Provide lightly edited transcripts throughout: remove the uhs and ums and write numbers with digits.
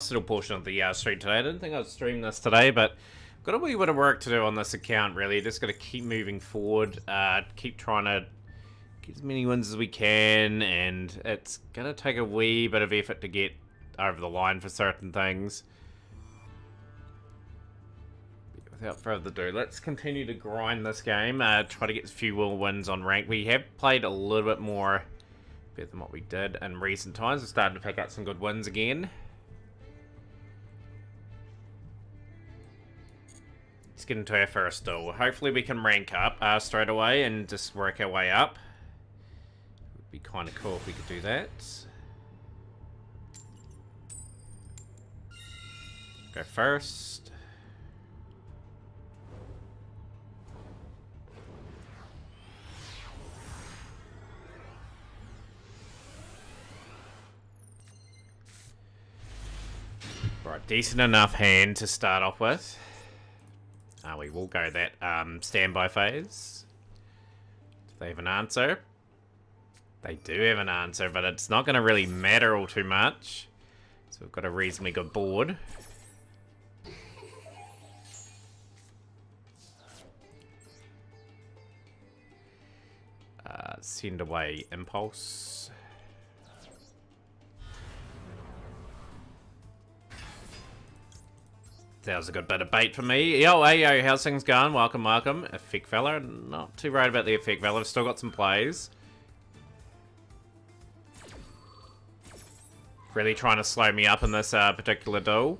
little portion of the stream today. I didn't think I'd stream this today, but got a wee bit of work to do on this account, really. Just got to keep moving forward, keep trying to get as many wins as we can, and it's going to take a wee bit of effort to get over the line for certain things. Without further ado, let's continue to grind this game, try to get a few more wins on rank. We have played a little bit more better than what we did in recent times. We're starting to pick up some good wins again. Let's get into our first duel. Hopefully we can rank up straight away and just work our way up. Would be kind of cool if we could do that. Go first. Right, decent enough hand to start off with. We will go that standby phase. Do they have an answer? They do have an answer, but it's not going to really matter all too much. So we've got a reasonably good board. Send away Impulse. That was a good bit of bait for me. Yo, hey, yo, how's things going? Welcome, welcome. Effect Valor. Not too worried about the Effect Valor. I've still got some plays. Really trying to slow me up in this particular duel.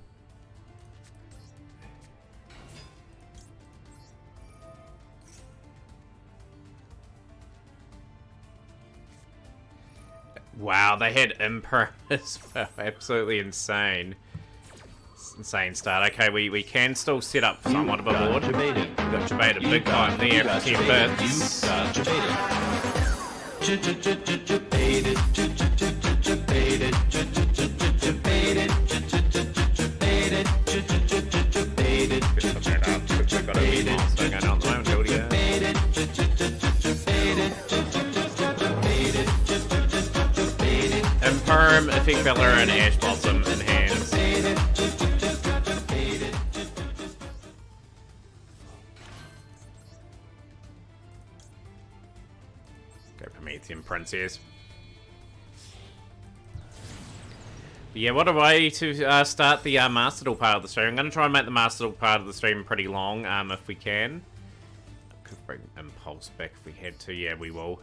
Wow, they had Imper as well. Absolutely insane. Insane start. Okay, we can still set up somewhat of a board. Got Jebaited big time there for 10 bits. Imperm, Effect Valor, and Ash Blossom in hands. Promethean Princess. But yeah, what a way to start the Master Duel part of the stream. I'm going to try and make the Master Duel part of the stream pretty long, if we can. Could bring Impulse back if we had to. Yeah, we will.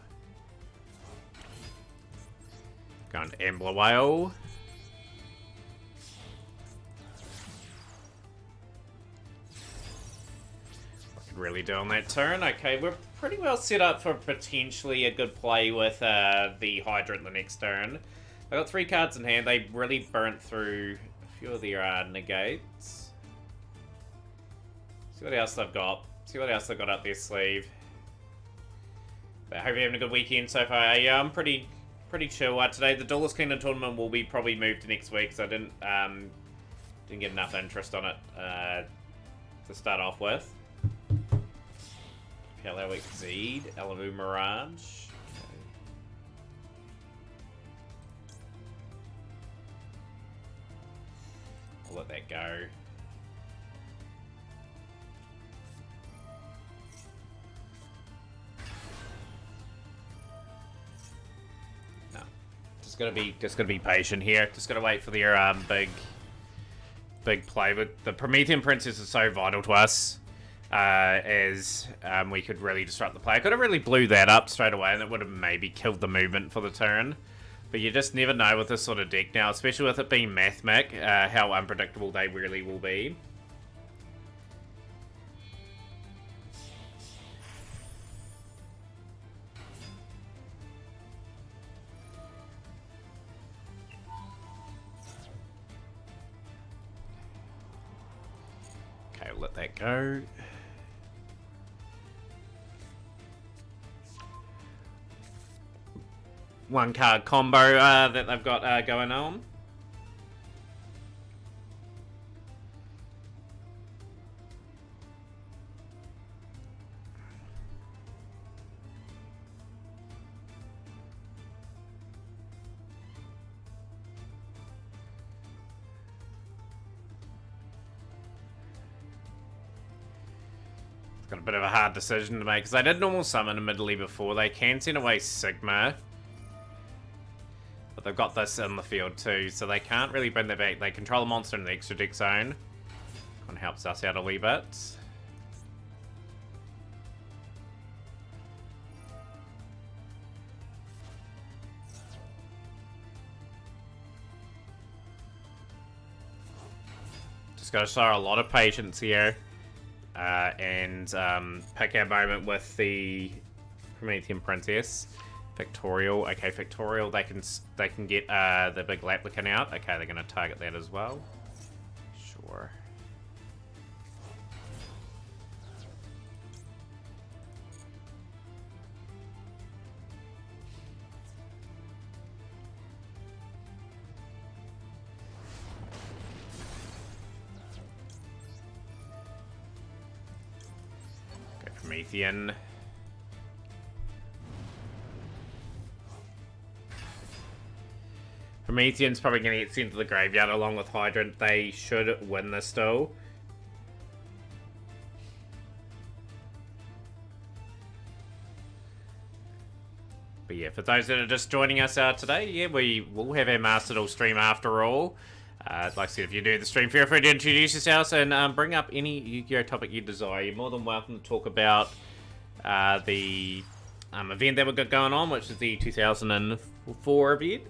Going to Ambler Whale. Really do on that turn. Okay, we're pretty well set up for potentially a good play with the Hydrant the next turn. I got 3 cards in hand. They really burnt through a few of their negates. See what else they've got. See what else they've got up their sleeve. But I hope you're having a good weekend so far. Yeah, I'm pretty chill today. The Duelist Kingdom tournament will be probably moved to next week, so I didn't get enough interest on it to start off with. Hello Exceed, Alamu Mirage. Okay. I'll let that go. No. Just gotta be patient here. Just gotta wait for their big play. But the Promethean Princess is so vital to us. As we could really disrupt the play. I could have really blew that up straight away and it would have maybe killed the movement for the turn. But you just never know with this sort of deck now, especially with it being Mathmech, how unpredictable they really will be. Okay, we'll let that go. One card combo that they've got going on. Got a bit of a hard decision to make, because they did normal summon admittedly before. They can send away Sigma. But they've got this in the field too, so they can't really bring that back. They control the monster in the extra deck zone. Kind of helps us out a wee bit. Just gotta show a lot of patience here. And pick our moment with the Promethean Princess. Victorial. Okay, Victorial. They can get the big Laplicant out. Okay, they're gonna target that as well. Sure. Okay, Promethean. Promethean's probably going to get sent to the graveyard along with Hydrant. They should win this still. But yeah, for those that are just joining us today, yeah, we will have our Master Duel stream after all. Like I said, if you're new to the stream, feel free to introduce yourselves and bring up any Yu-Gi-Oh topic you desire. You're more than welcome to talk about the event that we've got going on, which is the 2004 event.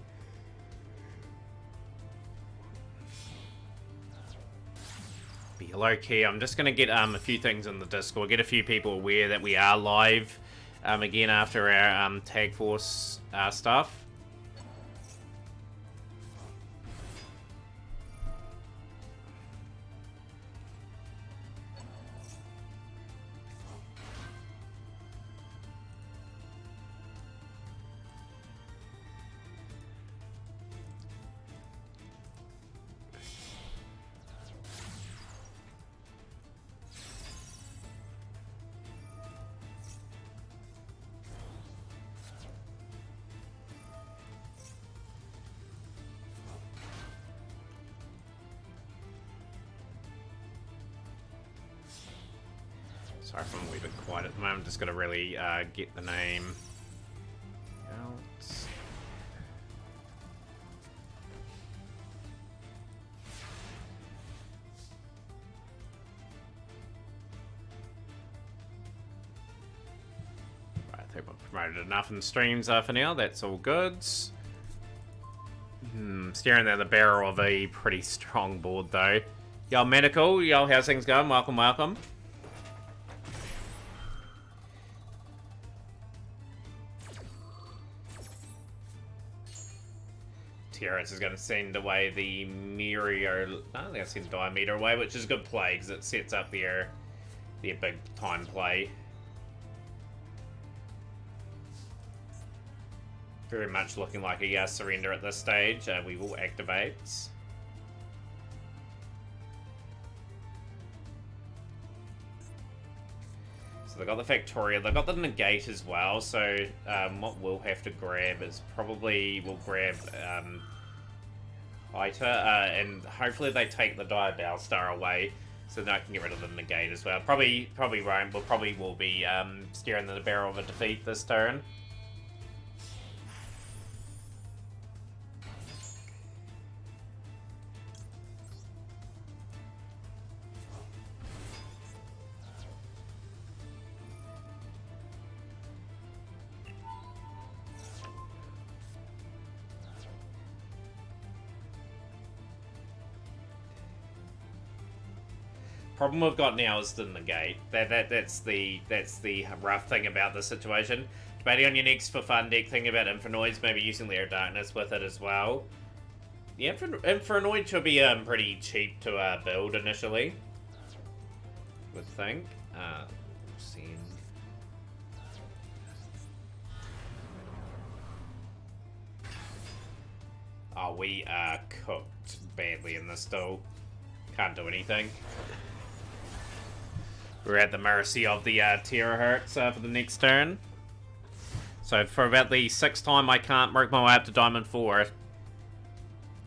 Be low key. I'm just gonna get a few things in the Discord, get a few people aware that we are live again after our Tag Force stuff. Sorry if I'm a wee bit quiet at the moment. I'm just going to really get the name out. Right, I think we've promoted enough in the streams for now. That's all good. Staring down the barrel of a pretty strong board though. Yo, Medical. Yo, how's things going? Welcome, welcome. Terrace is going to send away the Mirio. I think I send Diameter away, which is a good play because it sets up their big time play. Very much looking like a surrender at this stage. We will activate. So they've got the Factoria, they've got the Negate as well, so what we'll have to grab is probably, we'll grab Ita, and hopefully they take the Diabellstar away, so then I can get rid of the Negate as well. Probably won't, but probably will be staring the barrel of a defeat this turn. Problem we've got now is the Negate. That's the rough thing about the situation. Debating on your next for fun deck, thinking about Infernoids, maybe using Lair of Darkness with it as well. The Infernoid should be pretty cheap to build initially, would think. Send. Oh, we are cooked badly in this duel. Can't do anything. We're at the mercy of the Terahertz for the next turn. So for about the 6th time, I can't work my way up to Diamond 4.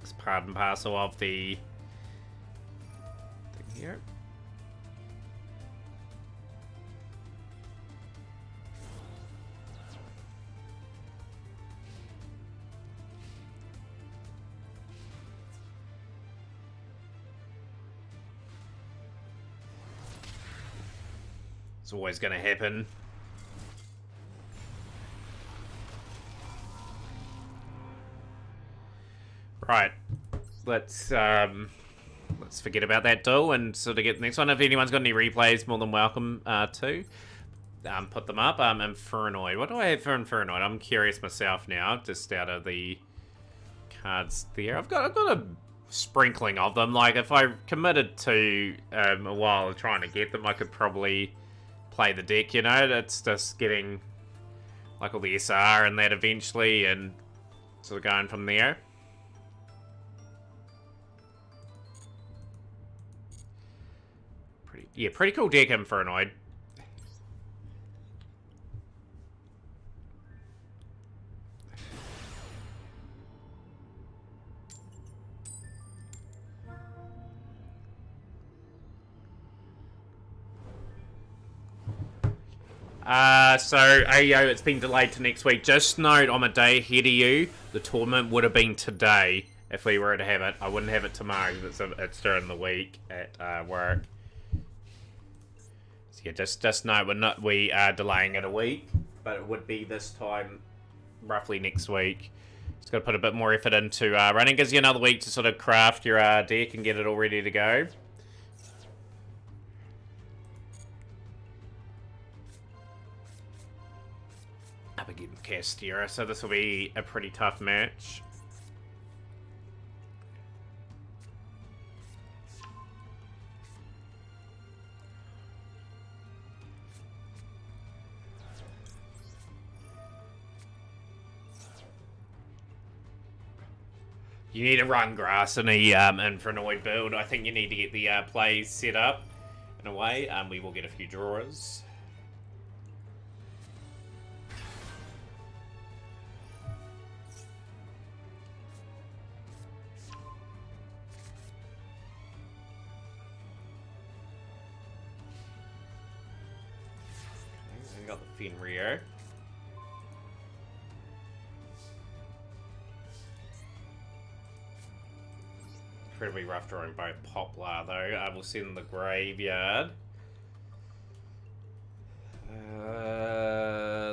It's part and parcel of the thing here. It's always going to happen. Right. Let's forget about that duel and sort of get the next one. If anyone's got any replays, more than welcome to put them up. Infernoid. What do I have for Infernoid? I'm curious myself now, just out of the cards there. I've got a sprinkling of them. Like, if I committed to a while trying to get them, I could probably play the deck, you know? It's just getting, like, all the SR and that eventually, and sort of going from there. Pretty cool deck, Infernoid. So Ayo, it's been delayed to next week. Just note, I'm a day ahead of you. The tournament would have been today if we were to have it. I wouldn't have it tomorrow because it's during the week at work. So yeah, just note we are delaying it a week, but it would be this time roughly next week. Just got to put a bit more effort into running. Gives you another week to sort of craft your deck and get it all ready to go. Up against Castera, so this will be a pretty tough match. You need to run grass in a Infernoid build. I think you need to get the plays set up in a way. We will get a few drawers. Okay, we got the Fenrir. Incredibly rough drawing by Poplar, though. We'll send the Graveyard.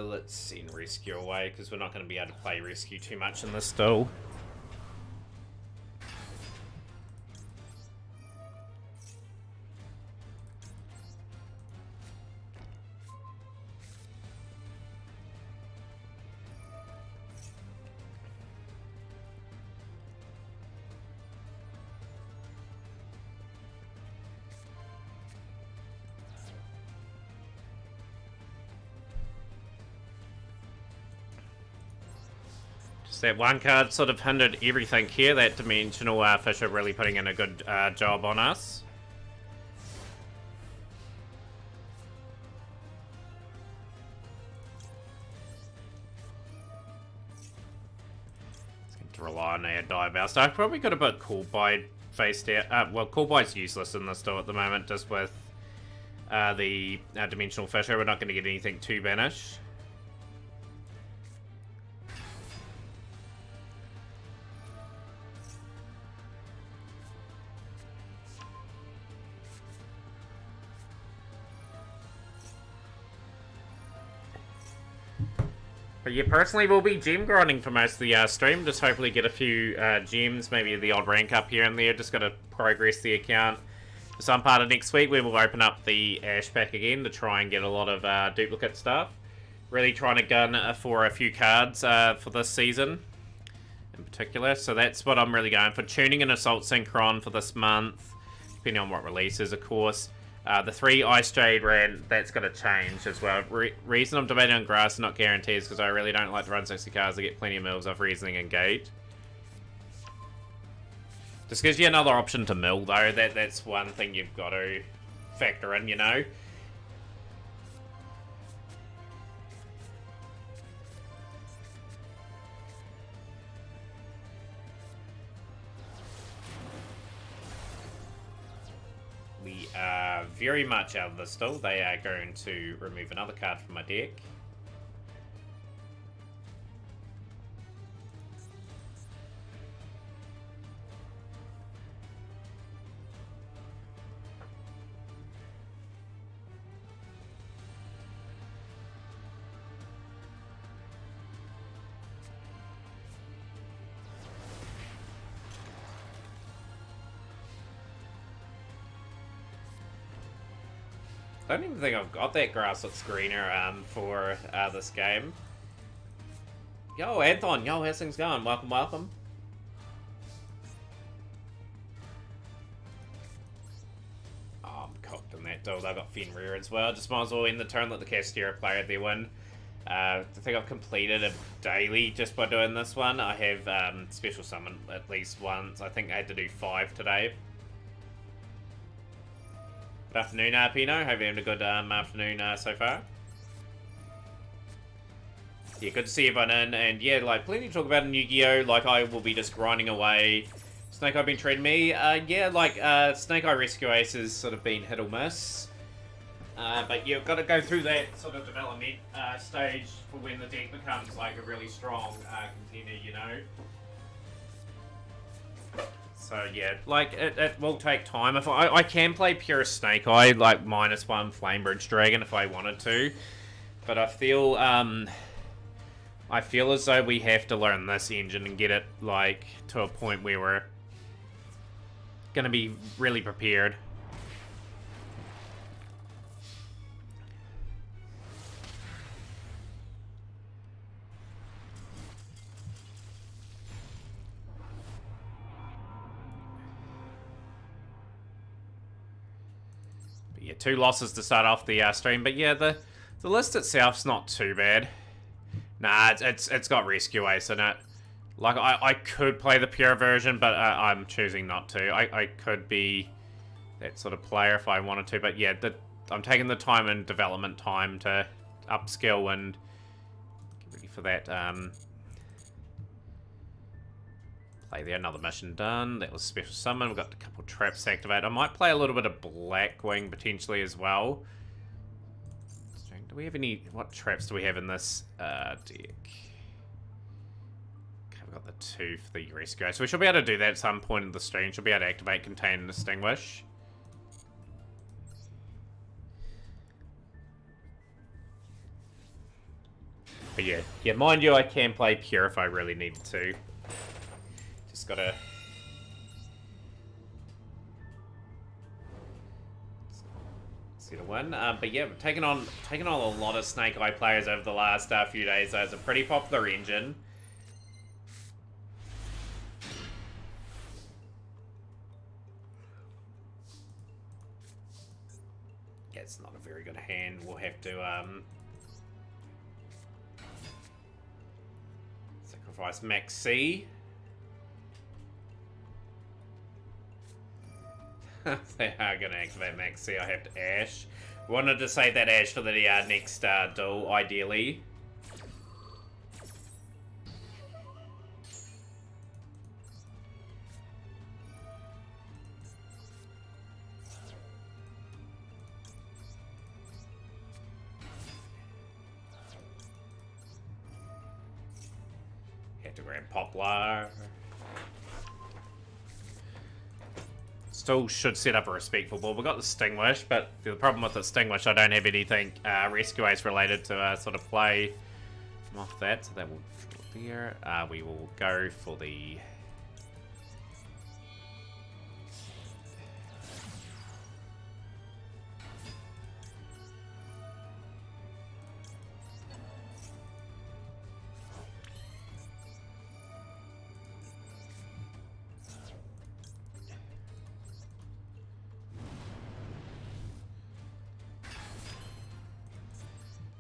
Let's send Rescue away, because we're not going to be able to play Rescue too much in this duel. That one card sort of hindered everything here. That Dimensional Fissure really putting in a good job on us. It's going to rely on our Dieboust. I probably could have put Coolbite faced out. Well, Coolbite's useless in this duel at the moment, just with the Dimensional Fissure. We're not going to get anything to banish. But yeah, personally, we'll be gem grinding for most of the stream. Just hopefully get a few gems, maybe the odd rank up here and there. Just got to progress the account. For some part of next week, we will open up the Ash pack again to try and get a lot of duplicate stuff. Really trying to gun for a few cards for this season in particular. So that's what I'm really going for. Tuning and Assault Synchron for this month, depending on what releases, of course. The 3 Ice Jade ran, that's going to change as well. Reason I'm debating on grass, not guarantees, because I really don't like to run 60 cards to get plenty of mills off Reasoning and Gate. Just gives you another option to mill, though. That's one thing you've got to factor in, you know. We are very much out of this still. They are going to remove another card from my deck. I don't even think I've got that grass looks greener for this game. Yo, Anton, yo, how's things going? Welcome, welcome. Oh, I'm cooked in that dude. I got Fenrir as well. Just might as well end the turn, let the Castera player their win. I think I've completed a daily just by doing this one. I have special summon at least once. I think I had to do 5 today. Good afternoon, Pino. Hope you're having a good afternoon so far. Yeah, good to see everyone in, and yeah, like, plenty to talk about in Yu-Gi-Oh! Like, I will be just grinding away. Snake Eye been treating me. Yeah, like, Snake Eye Rescue Ace has sort of been hit or miss. But you've got to go through that sort of development stage for when the deck becomes, like, a really strong contender, you know? So, yeah, like, it will take time. If I can play pure Snake Eye, like, -1 Flamebridge Dragon if I wanted to. But I feel as though we have to learn this engine and get it, like, to a point where we're gonna be really prepared. But yeah, 2 losses to start off the stream. But yeah, the list itself's not too bad. Nah, it's got Rescue Ace in it. Like, I could play the pure version, but I'm choosing not to. I could be that sort of player if I wanted to, but yeah, I'm taking the time and development time to upskill and get ready for that. Play there, another mission done. That was special summon. We've got a couple traps activated. I might play a little bit of Blackwing potentially as well. Do we have any... What traps do we have in this deck? Okay, we've got the 2 for the rescue. So we should be able to do that at some point in the stream. Should be able to activate, contain, and extinguish. But yeah, mind you, I can play pure if I really needed to. Just gotta... to win. But yeah, we've taken on a lot of Snake Eye players over the last few days. It's a pretty popular engine. Yeah, it's not a very good hand. We'll have to sacrifice Max C. They are going to activate Max C. I have to Ash. Wanted to save that Ash for the next duel, ideally. Had to grab Poplar. Still should set up a respectful board. We've got the Extinguish, but the problem with the Extinguish, I don't have anything Rescue Ace related to sort of play off that, so that will draw there. We will go for the...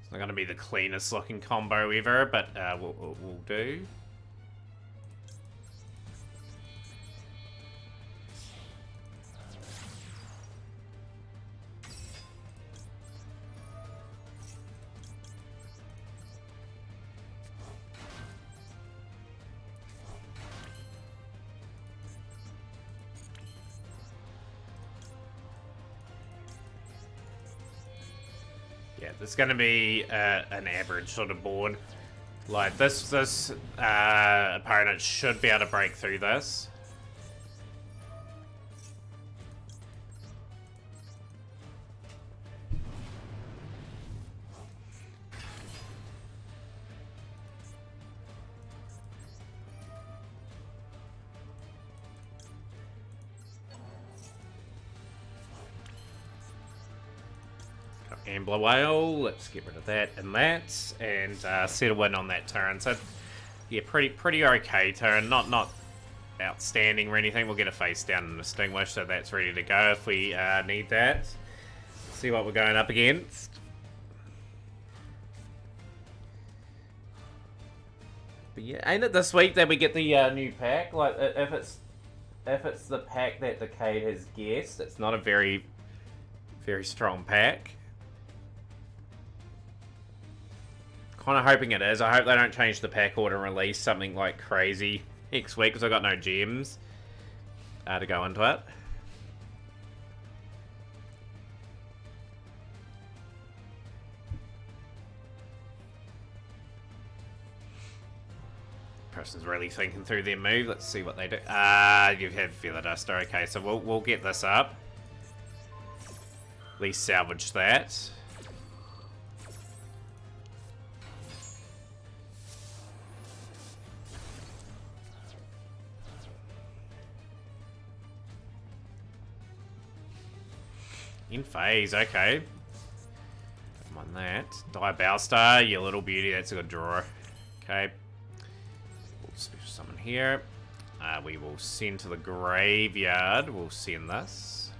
Not going to be the cleanest looking combo ever, but we'll do. Yeah, there's going to be an average sort of board. Like, this opponent should be able to break through this. Ambler Whale. Let's get rid of that and that, and settle in on that turn. So, yeah, pretty okay turn. Not outstanding or anything. We'll get a face down and extinguish, so that's ready to go if we need that. See what we're going up against. But yeah, ain't it this week that we get the new pack? Like, if it's the pack that Decade has guessed, it's not a very strong pack. Kind of hoping it is. I hope they don't change the pack order and release something like crazy next week, because I've got no gems to go into it. Person's really thinking through their move. Let's see what they do. You have Feather Duster. Okay, so we'll get this up. At least salvage that. In phase, okay. Come on that. Diabowstar, you little beauty, that's a good draw. Okay. We'll special summon here. We will send to the graveyard. We'll send this.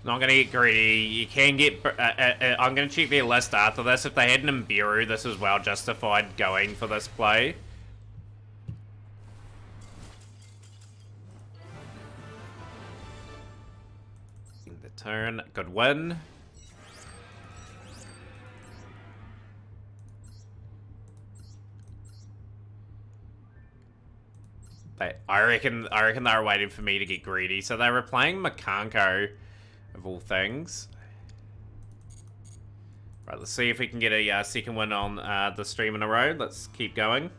Not going to get greedy. You can get... I'm going to check their list after this. If they had an Imberu, this is well justified going for this play. In the turn. Good win. I reckon they were waiting for me to get greedy. So they were playing Makanko, of all things. Right, let's see if we can get a second win on the stream in a row. Let's keep going.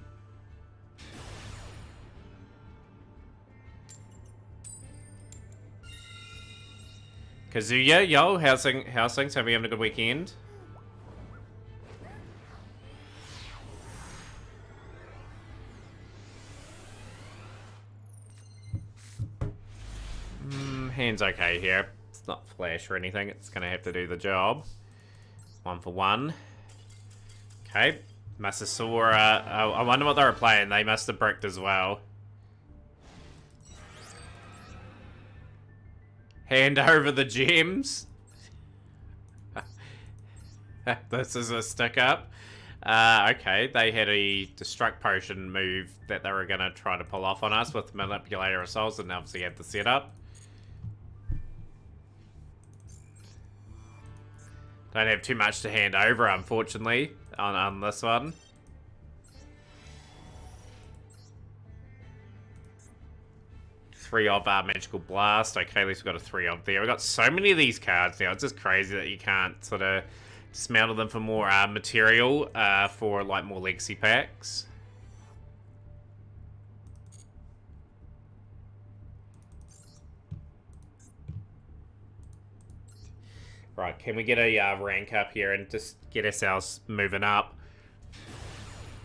Kazuya, yo, how's things? Have you having a good weekend? Hand's okay here. It's not flash or anything. It's going to have to do the job. 1 for 1. Okay. Masasaur. I wonder what they were playing. They must have bricked as well. Hand over the gems. This is a stick up. Okay, they had a Destruct Potion move that they were going to try to pull off on us with Manipulator of Souls, and obviously had the setup. Don't have too much to hand over, unfortunately, on this one. Three of Magical Blast. Okay, at least we've got a 3 of there. We've got so many of these cards now. It's just crazy that you can't sort of dismantle them for more material for like more legacy packs. Right, can we get a rank up here and just get ourselves moving up?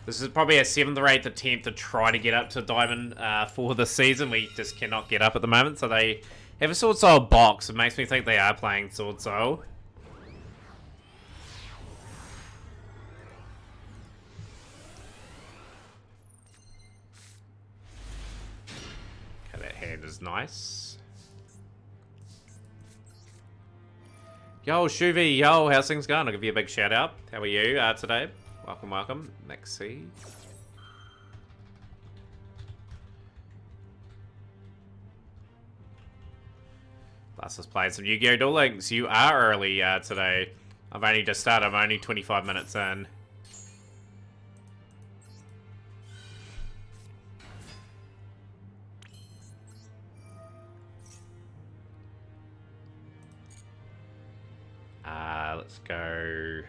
This is probably a 7th or 8th attempt to try to get up to Diamond for the season. We just cannot get up at the moment, so they have a Sword Soul box. It makes me think they are playing Sword Soul. Okay, that hand is nice. Yo, Shuvi, yo, how's things going? I'll give you a big shout out. How are you today? Welcome, welcome. Maxi. Plus us playing some Yu-Gi-Oh! Duel Links. You are early today. I've only just started. I'm only 25 minutes in. Let's go.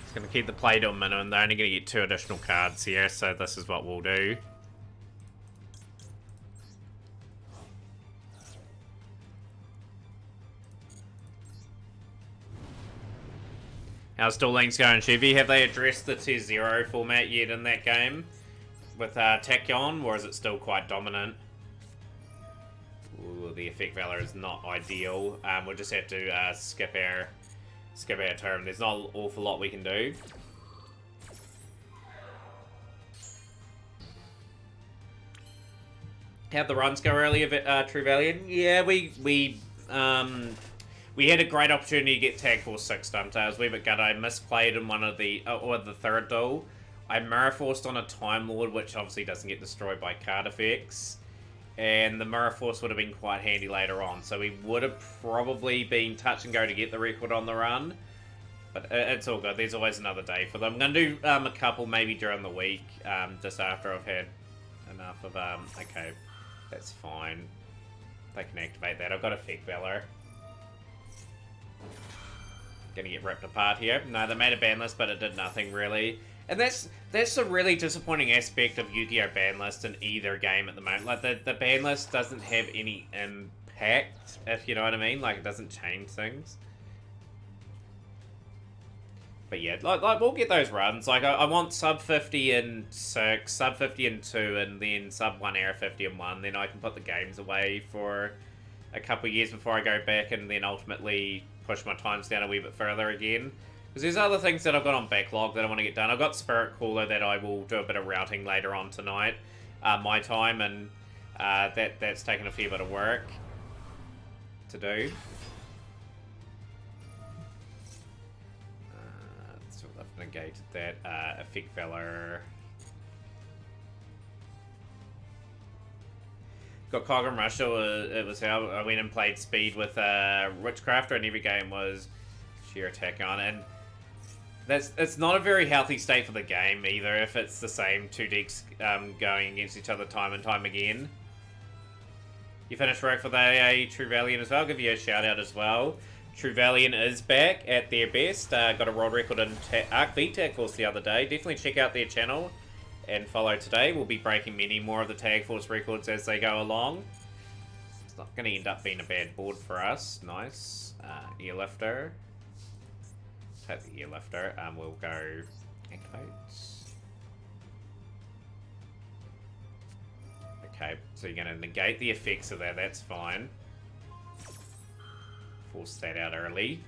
It's going to keep the play to a minimum. They're only going to get 2 additional cards here, so this is what we'll do. How's Duel Links going, Chevy? Have they addressed the Tier 0 format yet in that game with Tachyon, or is it still quite dominant? Ooh, the Effect Valor is not ideal. We'll just have to skip our turn. There's not an awful lot we can do. How'd the runs go earlier, Truvalian? Yeah, we had a great opportunity to get Tag Force 6 stumped. I was a wee bit gutted. I misplayed in one of the, or the third duel. I Mirror Forced on a Time Lord, which obviously doesn't get destroyed by card effects. And the Mirror Force would have been quite handy later on. So we would have probably been touch and go to get the record on the run. But it's all good. There's always another day for them. I'm going to do a couple maybe during the week, just after I've had enough of, okay, that's fine. They can activate that. I've got Effect Valor. Gonna get ripped apart here. No, they made a ban list, but it did nothing really. And that's a really disappointing aspect of Yu-Gi-Oh! Ban list in either game at the moment. Like, the ban list doesn't have any impact, if you know what I mean. Like, it doesn't change things. But yeah, like we'll get those runs. Like, I want sub 50 in 6, sub 50 in 2, and then sub 1 error 50 in 1. Then I can put the games away for a couple of years before I go back and then ultimately push my times down a wee bit further again. Because there's other things that I've got on backlog that I want to get done. I've got Spirit Cooler that I will do a bit of routing later on tonight, my time, and that's taken a fair bit of work to do. So I've negated that. Effect Valor. Got Cog and Russia. It was how I went and played speed with Witchcrafter, and every game was sheer attack on. And it's not a very healthy state for the game either. If it's the same 2 decks going against each other time and time again. You finished work for the AA Truvalian as well. I'll give you a shout out as well. Truvalian is back at their best. Got a world record in Arc V Tag Force the other day. Definitely check out their channel and follow today. We'll be breaking many more of the Tag Force records as they go along. It's not going to end up being a bad board for us. Nice. Earlifter. Take the Earlifter. We'll go activate. Okay, so you're going to negate the effects of that. That's fine. Force that out early.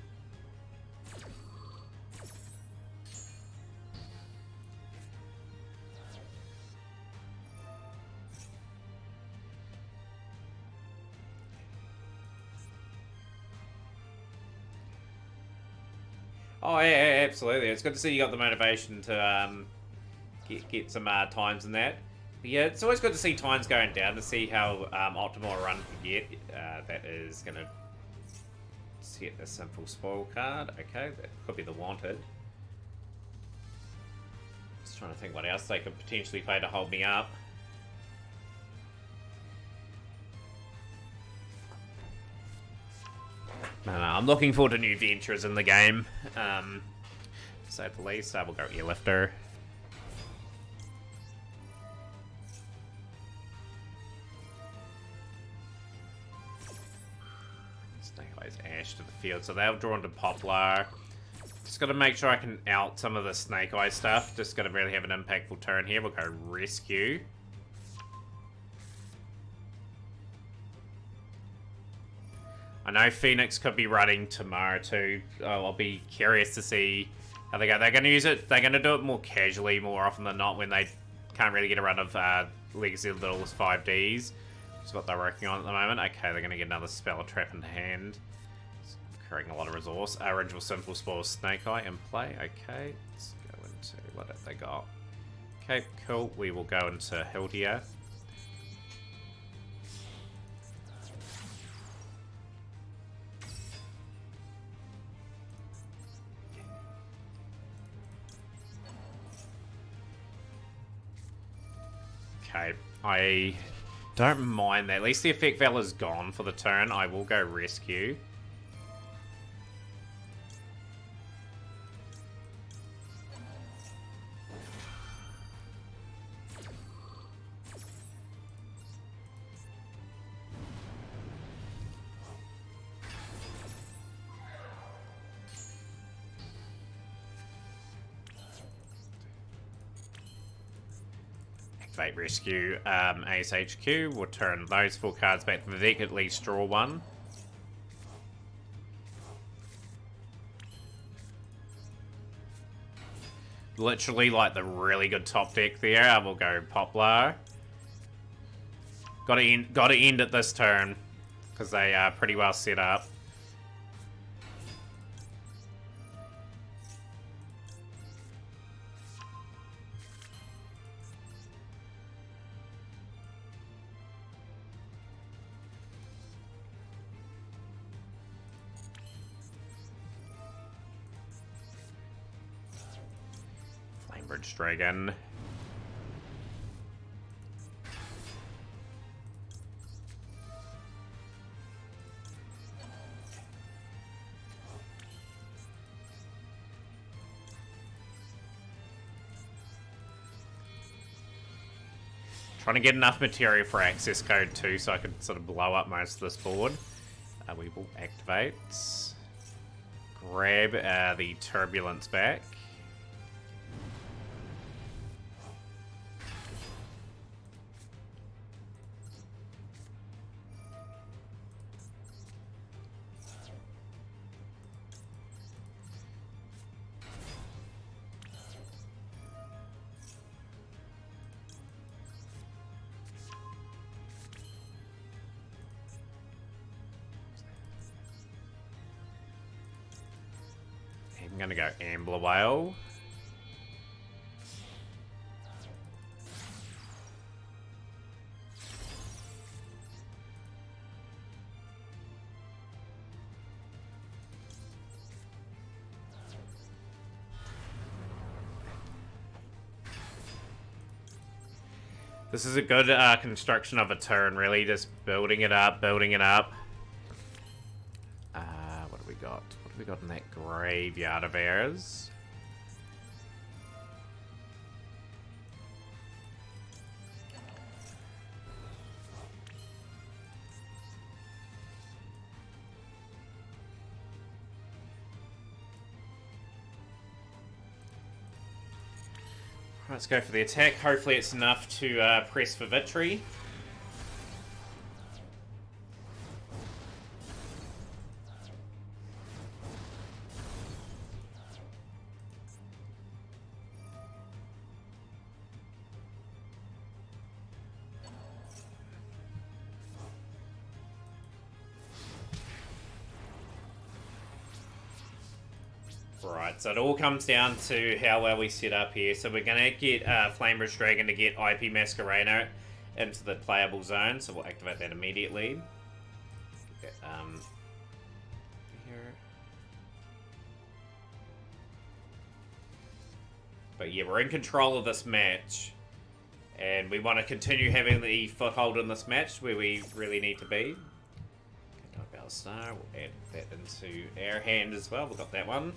Oh yeah, absolutely. It's good to see you got the motivation to get some times in that. But yeah, it's always good to see times going down to see how optimal a run can get. That is going to set a simple spoil card. Okay, that could be the wanted. Just trying to think what else they could potentially play to hold me up. No, I'm looking forward to new ventures in the game. To say the least, we'll go Earlifter. Snake Eyes Ash to the field, so they'll draw into Poplar. Just got to make sure I can out some of the Snake Eyes stuff. Just got to really have an impactful turn here. We'll go Rescue. I know Phoenix could be running tomorrow too. I'll be curious to see how they go. They're going to use it. They're going to do it more casually more often than not when they can't really get a run of Legacy of the Littles 5Ds. That's what they're working on at the moment. Okay, they're going to get another spell trap in hand. It's creating a lot of resource. Ritual Simple Spoil Snake Eye in play. Okay, let's go into what have they got. Okay, cool. We will go into Hildia. Okay, I don't mind that. At least the effect valor's gone for the turn. I will go Rescue. activate Rescue Ace HQ. We'll turn those 4 cards back to the deck, at least draw one. Literally like the really good top deck there. We'll go Poplar. Gotta end it this turn, because they are pretty well set up. Flamebridge Dragon. Trying to get enough material for access code too, so I could sort of blow up most of this board. We will activate. Grab the Turbulence back. I'm gonna go Ambler Whale. This is a good construction of a turn, really. Just building it up, building it up. What do we got? What have we got in that graveyard of errors? Let's go for the attack. Hopefully it's enough to press for victory. Right, so it all comes down to how well we set up here. So we're going to get Flamebridge Dragon to get IP Masquerader into the playable zone, so we'll activate that immediately. Here. But yeah, we're in control of this match, and we want to continue having the foothold in this match where we really need to be. Battlestar, we'll add that into our hand as well. We've got that one.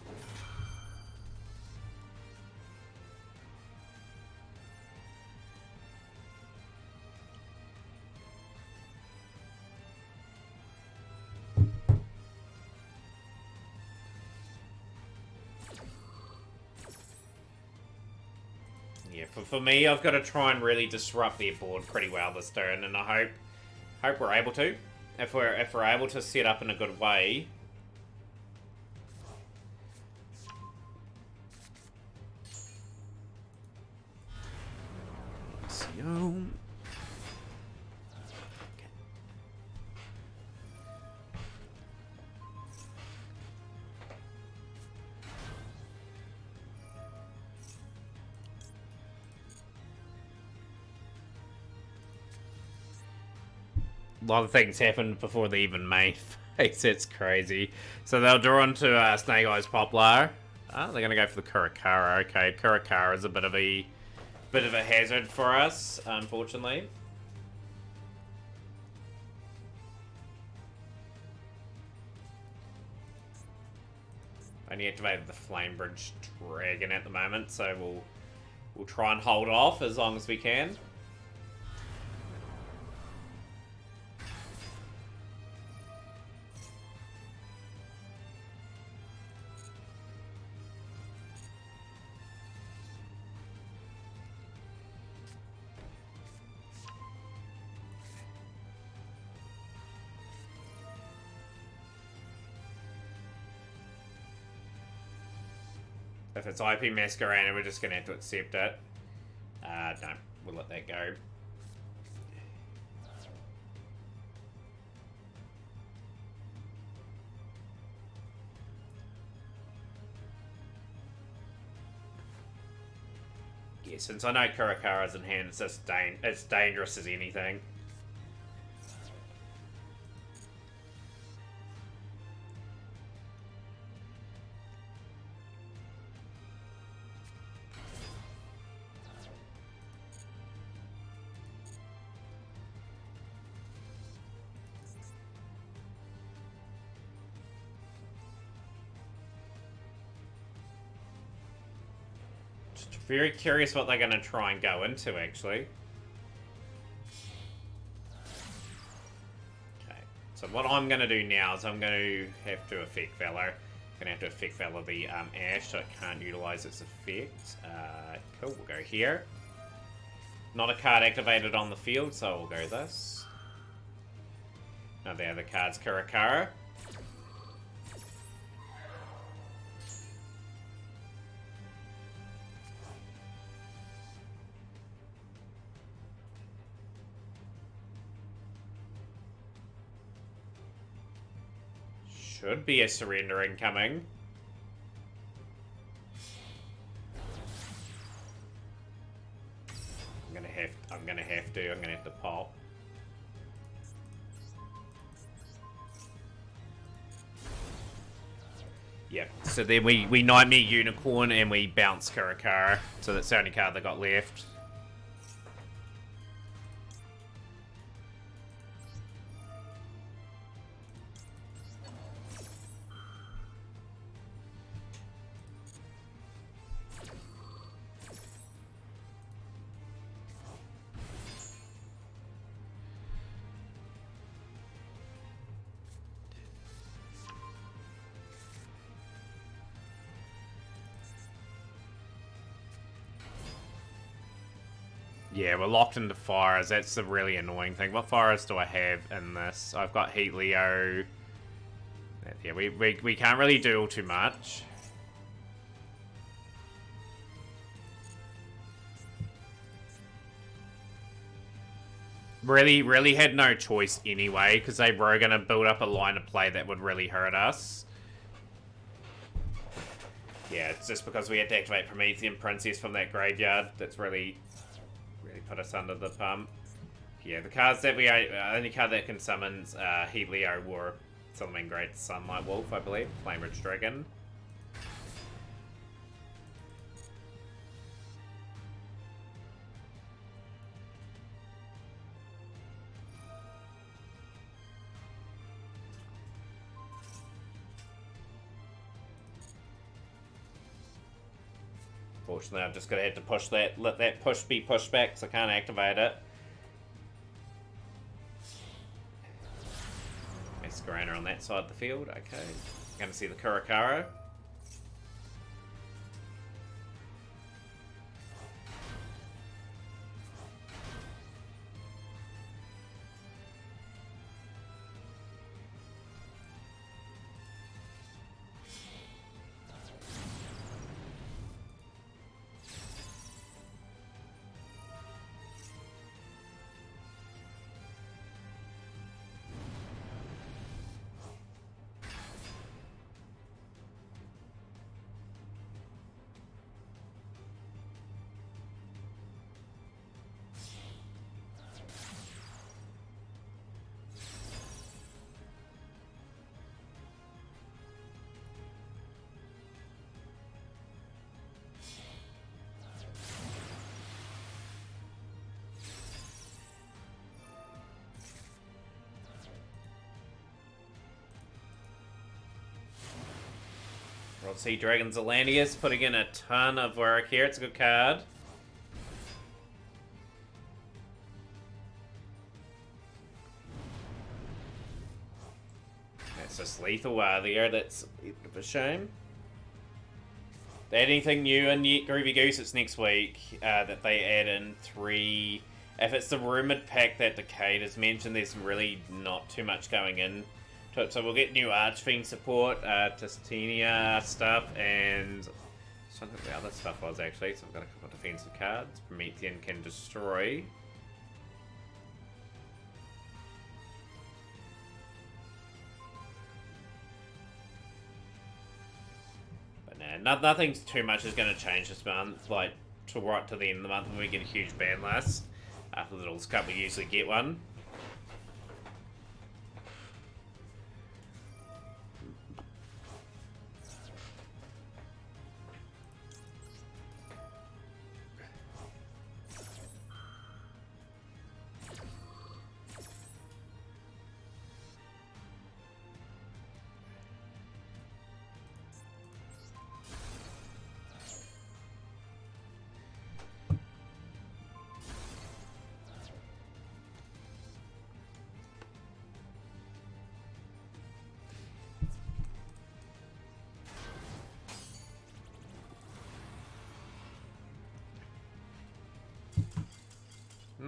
Yeah, for me, I've got to try and really disrupt their board pretty well this turn, and I hope we're able to. If we're able to set up in a good way. A lot of things happened before they even made face. It's crazy. So they'll draw into Snake Eyes Poplar. Oh, they're going to go for the Kurakara. Okay, Kurakara is a bit of a hazard for us, unfortunately. Only activated the Flamebridge Dragon at the moment, so we'll try and hold off as long as we can. If it's IP Masquerena, we're just gonna have to accept it. No, we'll let that go. Yeah, since I know Karakara's in hand, it's just it's dangerous as anything. Very curious what they're going to try and go into, actually. Okay, so what I'm going to do now is I'm going to have to Effect Valor. I'm going to have to Effect Valor the Ash, so it can't utilize its effect. Cool, we'll go here. Not a card activated on the field, so we'll go this. Now the other card's Karakara. Should be a surrender incoming. I'm gonna have to pop. Yep. So then we Nightmare Unicorn and we bounce Karakara. So that's the only card that got left. Yeah, we're locked into fires. That's the really annoying thing. What fires do I have in this? I've got Heat Leo. Yeah, we can't really do too much. Really had no choice anyway, because they were going to build up a line of play that would really hurt us. Yeah, it's just because we had to activate Promethean Princess from that graveyard that's really put us under the pump. Yeah, the cards that only card that can summon Heat Leo were Summoning Great Sunlight Wolf, I believe, Flame Ridge Dragon. Fortunately, I'm just gonna have to push that, let that push be pushed back, so I can't activate it. Masquerena on that side of the field, okay. Gonna see the Karakara. We'll see Dragon's Atlanteus putting in a ton of work here. It's a good card. That's just lethal there. That's a bit of a shame. Anything new in Groovy Goose? It's next week that they add in 3. If it's the rumored pack that Decade has mentioned, there's really not too much going in. So we'll get new Archfiend support, Testenia stuff, and So I think the other stuff was actually. So I've got a couple of defensive cards. Promethean can destroy. But nah, nothing's too much is going to change this month. Like, right to the end of the month when we get a huge ban list. After the Littles Cup, we usually get one.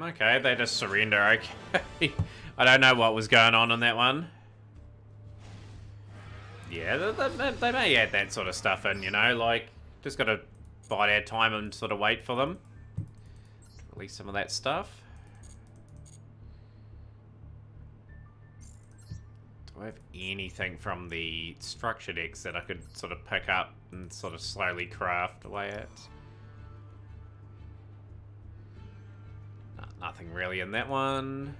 Okay, they just surrender, okay. I don't know what was going on that one. Yeah, they may add that sort of stuff in, you know, like, just gotta bide our time and sort of wait for them. Release some of that stuff. Do I have anything from the structure decks that I could sort of pick up and sort of slowly craft away at? Nothing really in that one.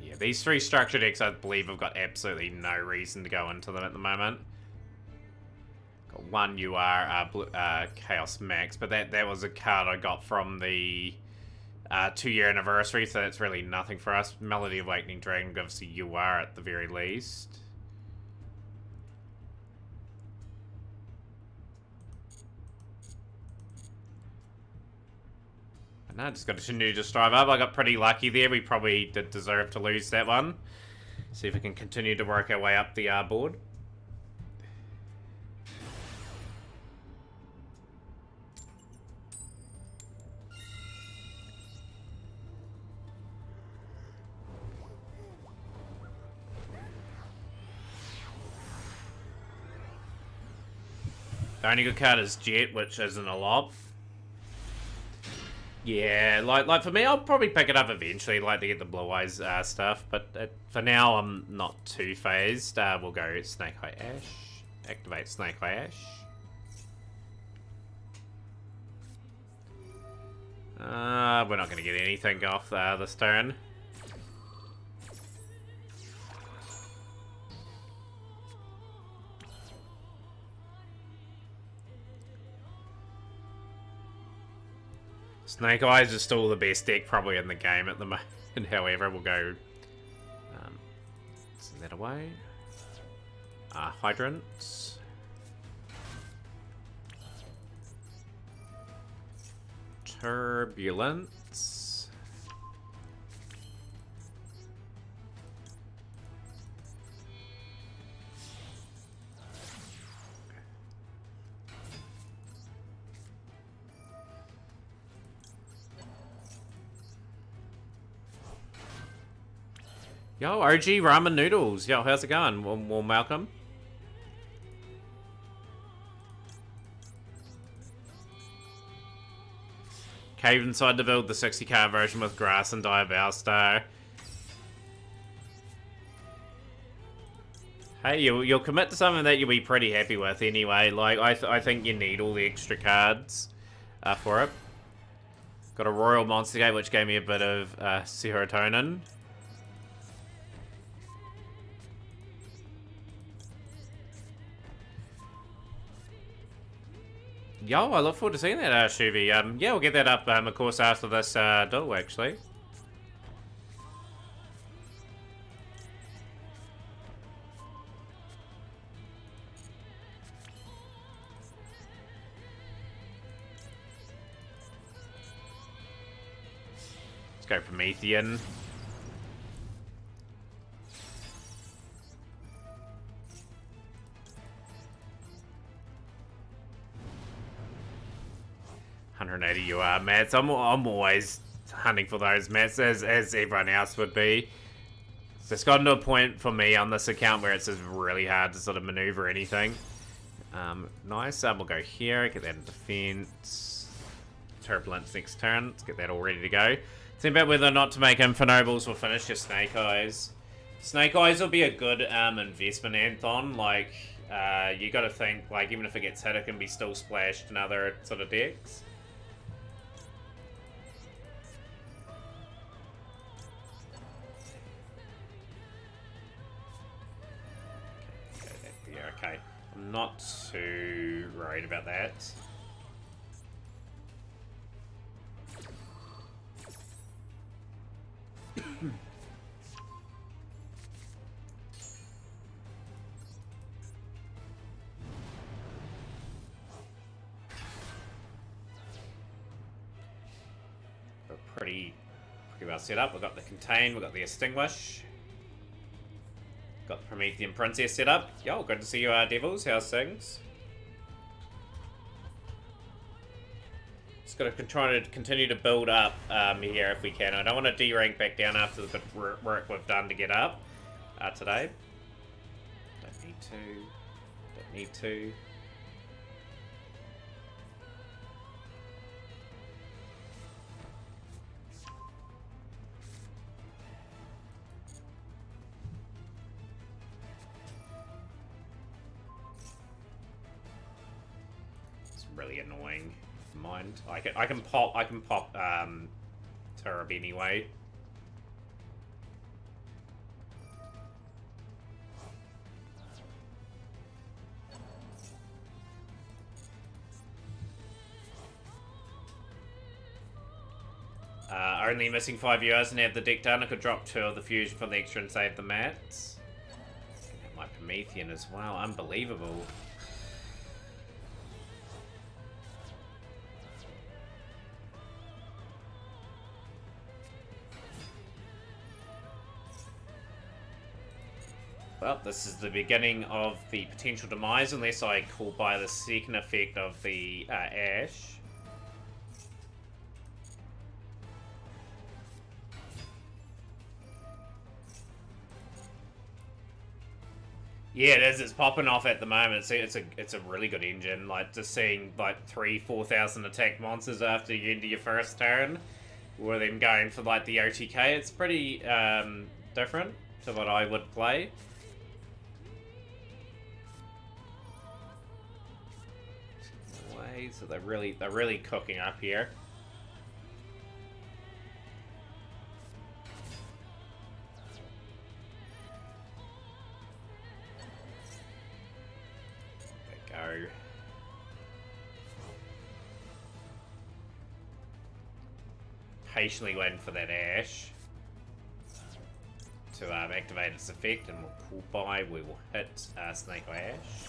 Yeah, these three structure decks, I believe, have got absolutely no reason to go into them at the moment. Got one UR Chaos Max, but that was a card I got from the 2-year anniversary, so that's really nothing for us. Melody Awakening Dragon gives a UR at the very least. No, just got to continue to strive up. I got pretty lucky there. We probably did deserve to lose that one. See if we can continue to work our way up the board. The only good card is Jet, which isn't a lot. Yeah, like for me, I'll probably pick it up eventually, like to get the Blue Eyes stuff. But for now, I'm not too phased. We'll go Snake Eye Ash. Activate Snake Eye Ash. We're not going to get anything off this turn. Snake Eyes is still the best deck probably in the game at the moment. However, we'll go send that away. Hydrants. Turbulence. Yo, OG Ramen Noodles. Yo, how's it going? Well, Malcolm. Cave inside to build the 60k version with grass and Diabellstar. Hey, you'll commit to something that you'll be pretty happy with anyway. Like, I think you need all the extra cards for it. Got a Royal Monster Gate, which gave me a bit of serotonin. Yo, I look forward to seeing that, Shuvi. Yeah, we'll get that up, of course, after this duel, actually. Let's go Promethean. $180 UR mats. I'm always hunting for those mats, as everyone else would be. So it's gotten to a point for me on this account where it's just really hard to sort of maneuver anything. Nice. We'll go here, get that in defense. Turbulence next turn. Let's get that all ready to go. Think about whether or not to make Infernobles or finish your Snake Eyes. Snake Eyes will be a good investment, Anthon. Like, you gotta think, like, even if it gets hit, it can be still splashed in other sort of decks. Yeah, okay. I'm not too worried about that. We're pretty well set up. We've got the Contain, we've got the Extinguish. Got the Promethean Princess set up. Yo, good to see you, Devils. How's things? Just gotta try to continue to build up here if we can. I don't want to D-rank back down after the work we've done to get up today. Don't need to. Don't need to. Really annoying. Mind. I can pop Turb anyway. Only missing 5 years and have the deck done. I could drop 2 of the fusion from the extra and save the mats. Can have my Promethean as well. Unbelievable. Well, this is the beginning of the potential demise, unless I call by the second effect of the Ash. Yeah, it is. It's popping off at the moment. It's a really good engine. Like, just seeing like 3,000-4,000 attack monsters after you end your first turn, or then going for like the OTK. It's pretty different to what I would play. So they're really cooking up here. There we go. Patiently waiting for that Ash to activate its effect, and we'll pull by. We will hit Snake Ash.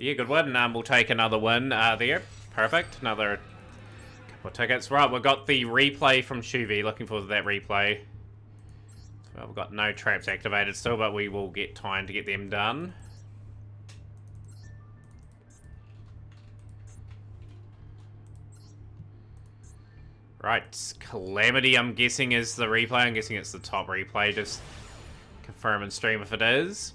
Yeah, good win. We'll take another win there. Perfect. Another couple of tickets. Right, we've got the replay from Shuvi. Looking forward to that replay. Well, we've got no traps activated still, but we will get time to get them done. Right, Calamity, I'm guessing, is the replay. I'm guessing it's the top replay. Just confirm and stream if it is.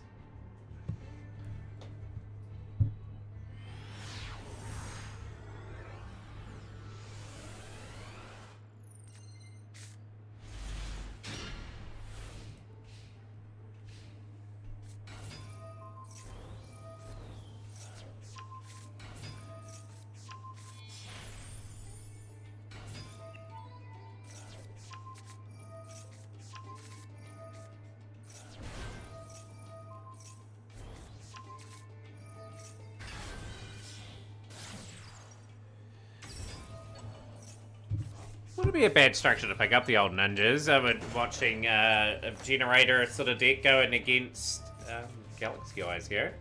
Wouldn't be a bad structure to pick up the old ninjas. I've been watching a generator sort of deck going against Galaxy Eyes here.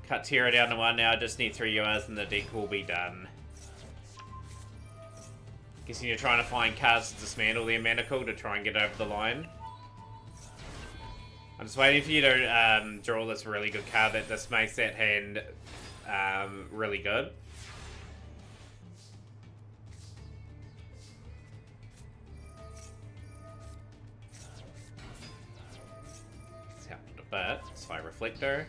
Cut Terra down to 1 now. I just need 3 URs and the deck will be done. Guessing you're trying to find cards to dismantle their Manacle to try and get over the line. I'm just waiting for you to draw this really good card that just makes that hand really good. It's helped a bit. Spy Reflector.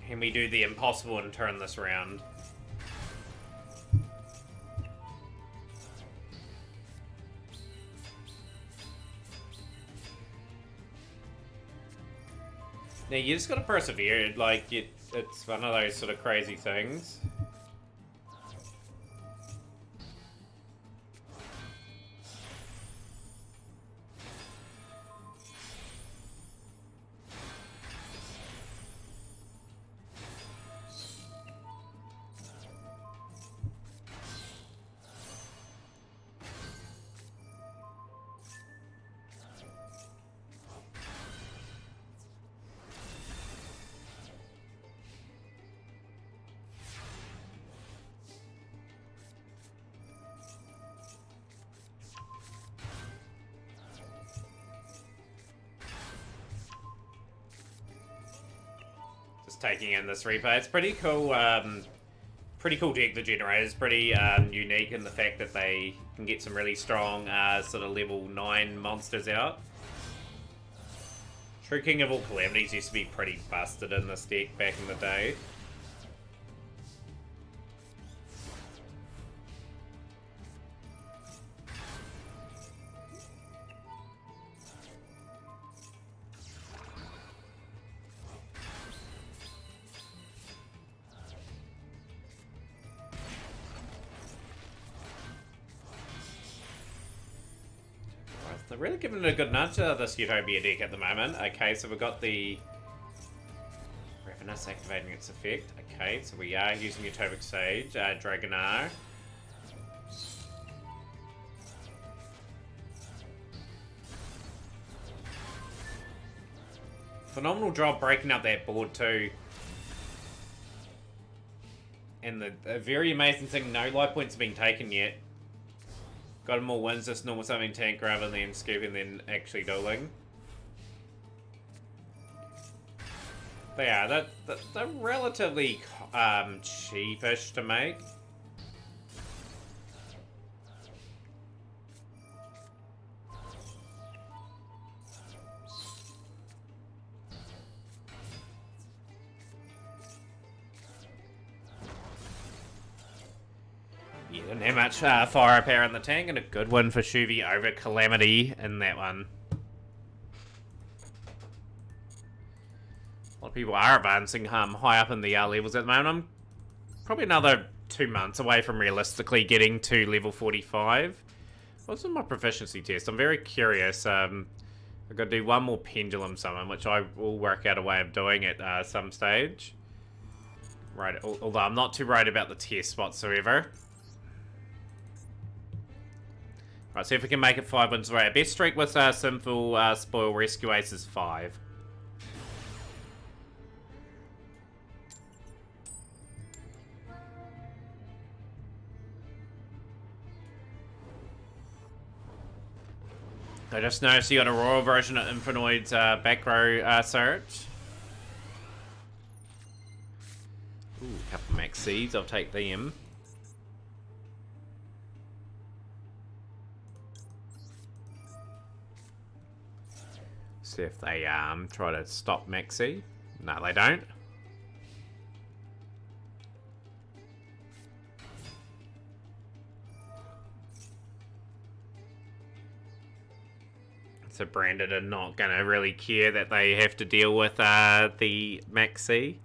Can we do the impossible and turn this around? Now you just gotta persevere, like, it's one of those sort of crazy things. Just taking in this replay. It's pretty cool. Pretty cool deck, the Generators. Pretty unique in the fact that they can get some really strong sort of level 9 monsters out. True King of all Calamities used to be pretty busted in this deck back in the day. They're really giving it a good nudge, this Utopia deck at the moment. Okay, so we've got the Ravenous activating its effect. Okay, so we are using Utopic Sage, Dragonar. Phenomenal job breaking up that board too. And the very amazing thing, no life points have been taken yet. Got more wins, just normal something tank rather than scooping than actually dueling. They are. They're relatively cheapish to make. Yeah, didn't have much firepower in the tank, and a good win for Shuvi over Calamity in that one. A lot of people are advancing high up in the levels at the moment. I'm probably another 2 months away from realistically getting to level 45. What's my proficiency test? I'm very curious. I've got to do one more Pendulum Summon, which I will work out a way of doing at some stage. Right, although I'm not too worried about the test whatsoever. Right, see if we can make it 5 wins. Right, best streak with Sinful Spoil Rescue Ace is 5. I just noticed you got a Royal version of Infernoid's back row search. Ooh, a couple of max seeds, I'll take them. See if they try to stop Maxi. No, they don't. So Branded are not going to really care that they have to deal with the Maxi.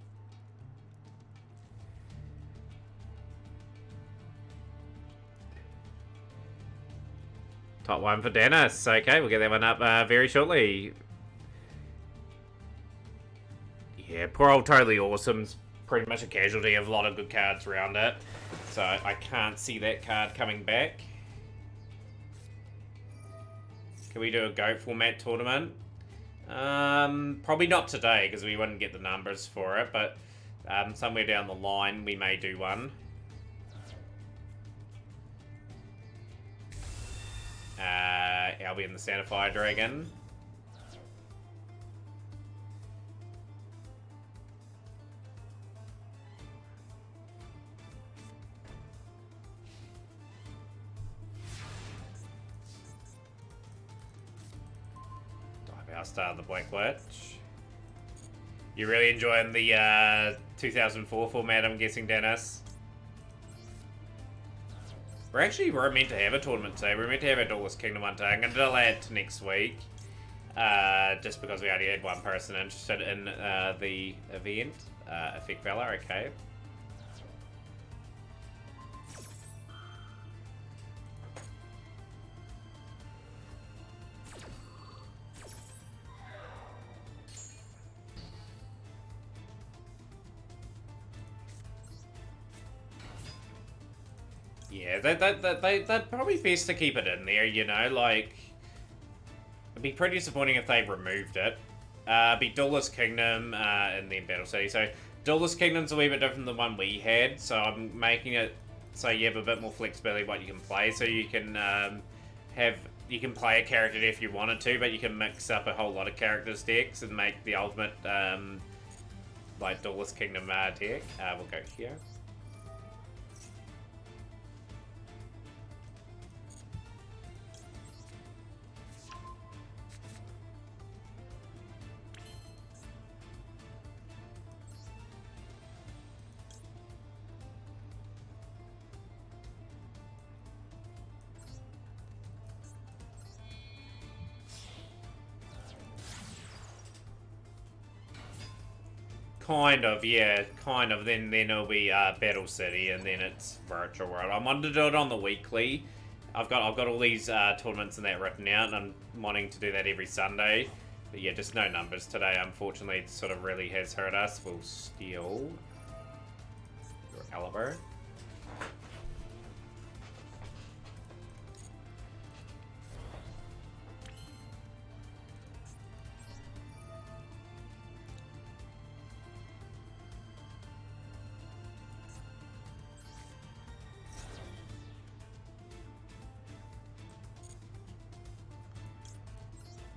Top 1 for Dennis. Okay, we'll get that one up very shortly. Yeah, poor old Totally Awesome's pretty much a casualty of a lot of good cards around it. So I can't see that card coming back. Can we do a GOAT format tournament? Probably not today because we wouldn't get the numbers for it, but somewhere down the line we may do one. Albion the Santa Fire Dragon. Star the Black Witch. You're really enjoying the 2004 format, I'm guessing, Dennis? We're meant to have a tournament today. We're meant to have a Duelist Kingdom one today. I'm going to delay it to next week. Just because we already had one person interested in the event. Effect Valor, okay. Yeah, they'd probably best to keep it in there, you know, like... It'd be pretty disappointing if they removed it. Be Duelist Kingdom, and then Battle City. So, Duelist Kingdom's a wee bit different than the one we had, so I'm making it so you have a bit more flexibility what you can play, so you can, you can play a character if you wanted to, but you can mix up a whole lot of characters decks and make the ultimate, like, Duelist Kingdom, deck. We'll go here. Kind of, yeah, kind of. Then it'll be Battle City, and then it's Virtual World. I wanted to do it on the weekly. I've got all these tournaments and that written out, and I'm wanting to do that every Sunday. But yeah, just no numbers today. Unfortunately, it sort of really has hurt us. We'll steal your Caliber.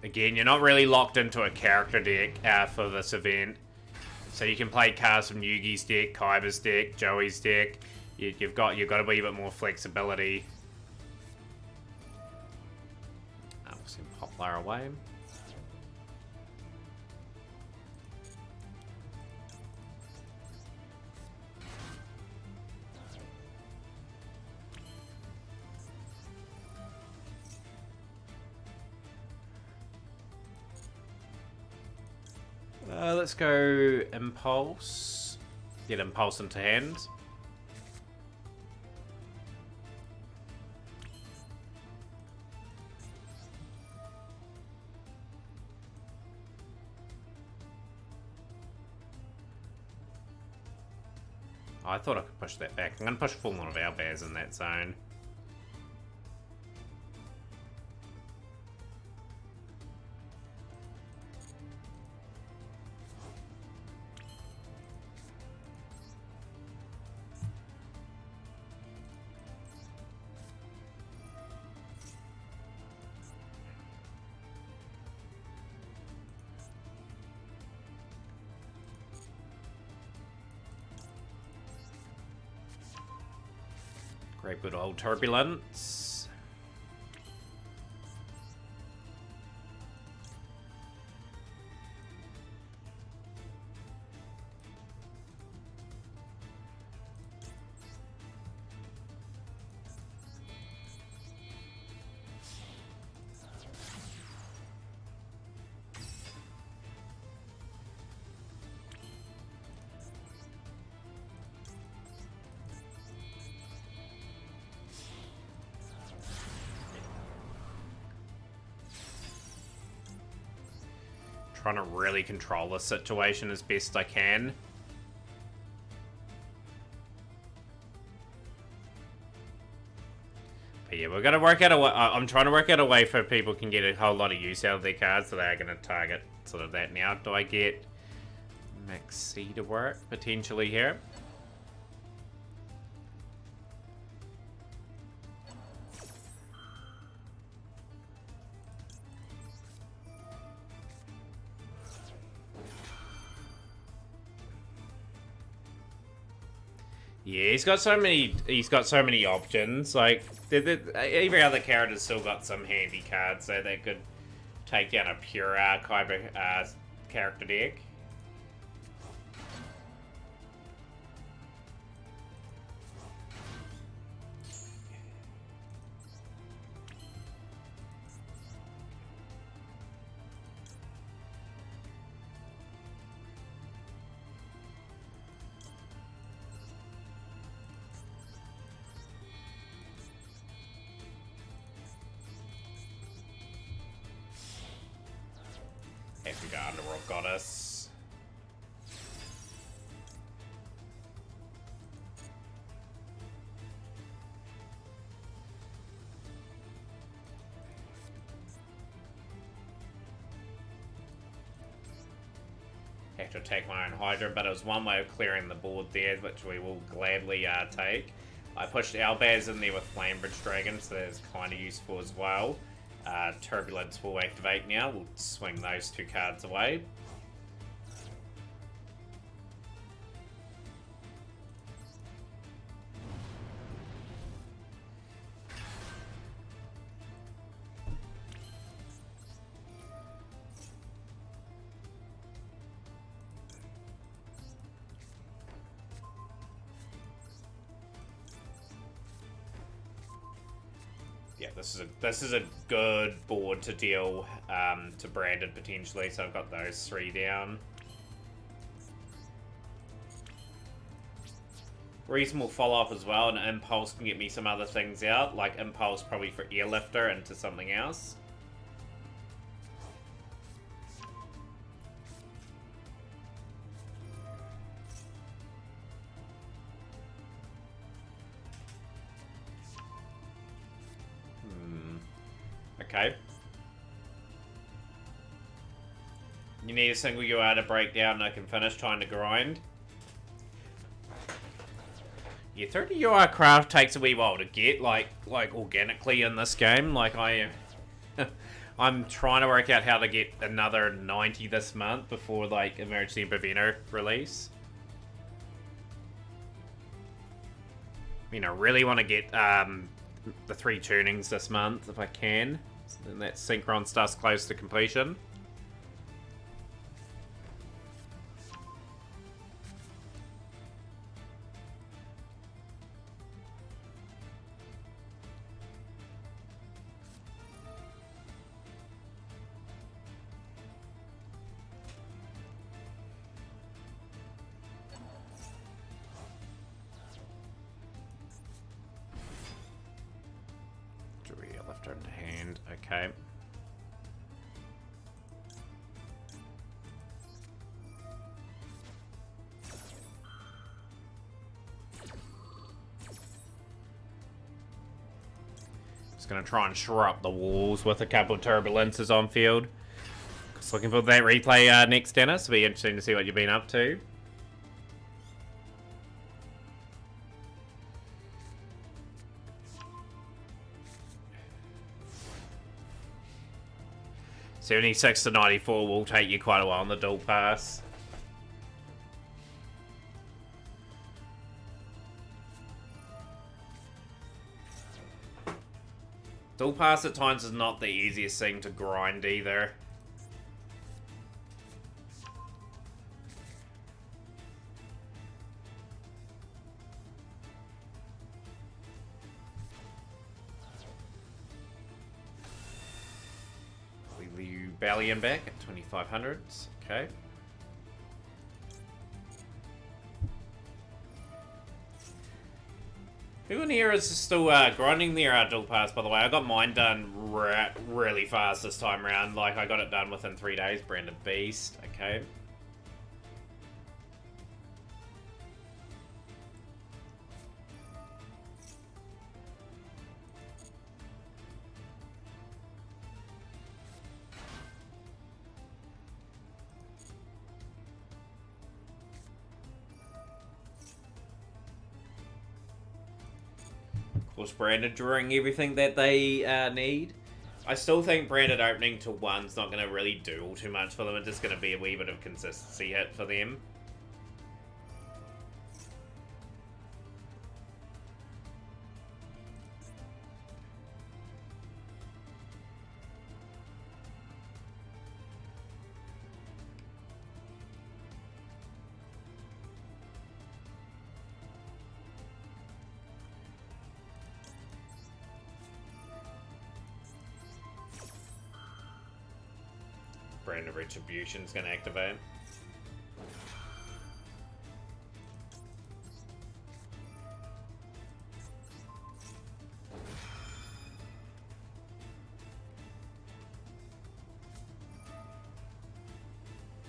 Again, you're not really locked into a character deck for this event. So you can play cards from Yugi's deck, Kaiba's deck, Joey's deck. You've got a wee bit more flexibility. We'll send Poplar away. Let's go Impulse. Get Impulse into hand. Oh, I thought I could push that back. I'm going to push full one of our bears in that zone. Great good old Turbulence. Trying to really control the situation as best I can. But yeah, we're gonna work out a way. I'm trying to work out a way for people can get a whole lot of use out of their cards, so they are gonna target sort of that now. Do I get Maxi to work potentially here? Yeah, he's got so many. He's got so many options. Like every other character's still got some handy cards, so they could take down a pure Kyber character deck. If we go Underworld Goddess. Have to take my own Hydra, but it was one way of clearing the board there, which we will gladly take. I pushed Albaz in there with Flamebridge Dragon, so that's kind of useful as well. Turbulence will activate now. We'll swing those two cards away. Yeah, this is a good board to deal to Branded potentially, so I've got those three down. Reasonable follow-up as well, and Impulse can get me some other things out, like Impulse probably for Airlifter into something else. Okay. You need a single UR to break down and I can finish trying to grind. Yeah, 30 UR craft takes a wee while to get, like organically in this game. Like I'm trying to work out how to get another 90 this month before like Emergency Baveno release. I mean, I really want to get the 3 tunings this month if I can. So then that Synchron stuff's close to completion. Left hand to hand, okay. Just gonna try and shore up the walls with a couple of turbulences on field. Just looking for that replay next, Dennis. It'll be interesting to see what you've been up to. $76 to 94 will take you quite a while on the dual pass. Dual pass at times is not the easiest thing to grind either. Ballion back at 2500. Okay. Who in here is still grinding their dual pass, by the way? I got mine done really fast this time around. Like, I got it done within 3 days. Branded Beast. Okay. Was Branded drawing everything that they need? I still think Branded opening to 1's not going to really do all too much for them. It's just going to be a wee bit of consistency hit for them. Brand of Retribution is going to activate.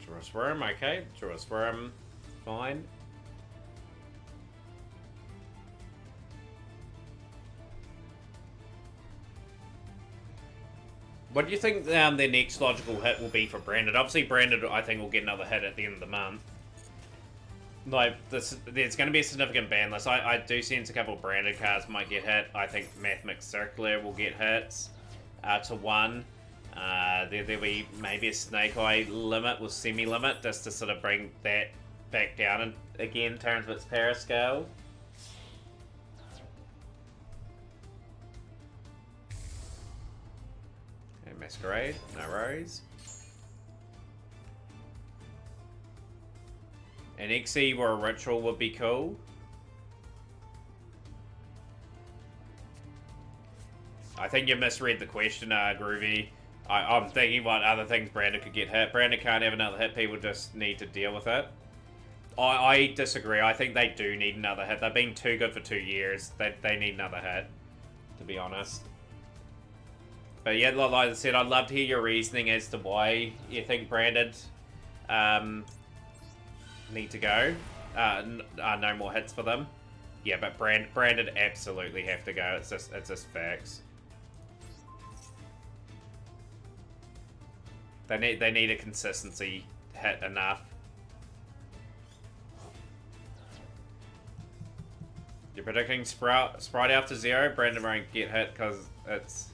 Draw a Swarm, okay. Draw a Swarm, fine. What do you think their next logical hit will be for Branded? Obviously, Branded, I think, will get another hit at the end of the month. Like, there's going to be a significant ban list. I do sense a couple of Branded cards might get hit. I think Mathemix Circular will get hits to 1. There'll be maybe a Snake Eye limit with semi-limit just to sort of bring that back down and again in terms of its parascale. Masquerade, no worries. An XE or a Ritual would be cool. I think you misread the question, Groovy. I'm thinking what other things Brandon could get hit. Brandon can't have another hit, people just need to deal with it. I disagree. I think they do need another hit. They've been too good for 2 years. They need another hit, to be honest. But yeah, like I said, I'd love to hear your reasoning as to why you think Branded need to go. No more hits for them. Yeah, but Branded absolutely have to go. It's just facts. They need a consistency hit enough. You're predicting Sprite after 0. Branded won't get hit because it's.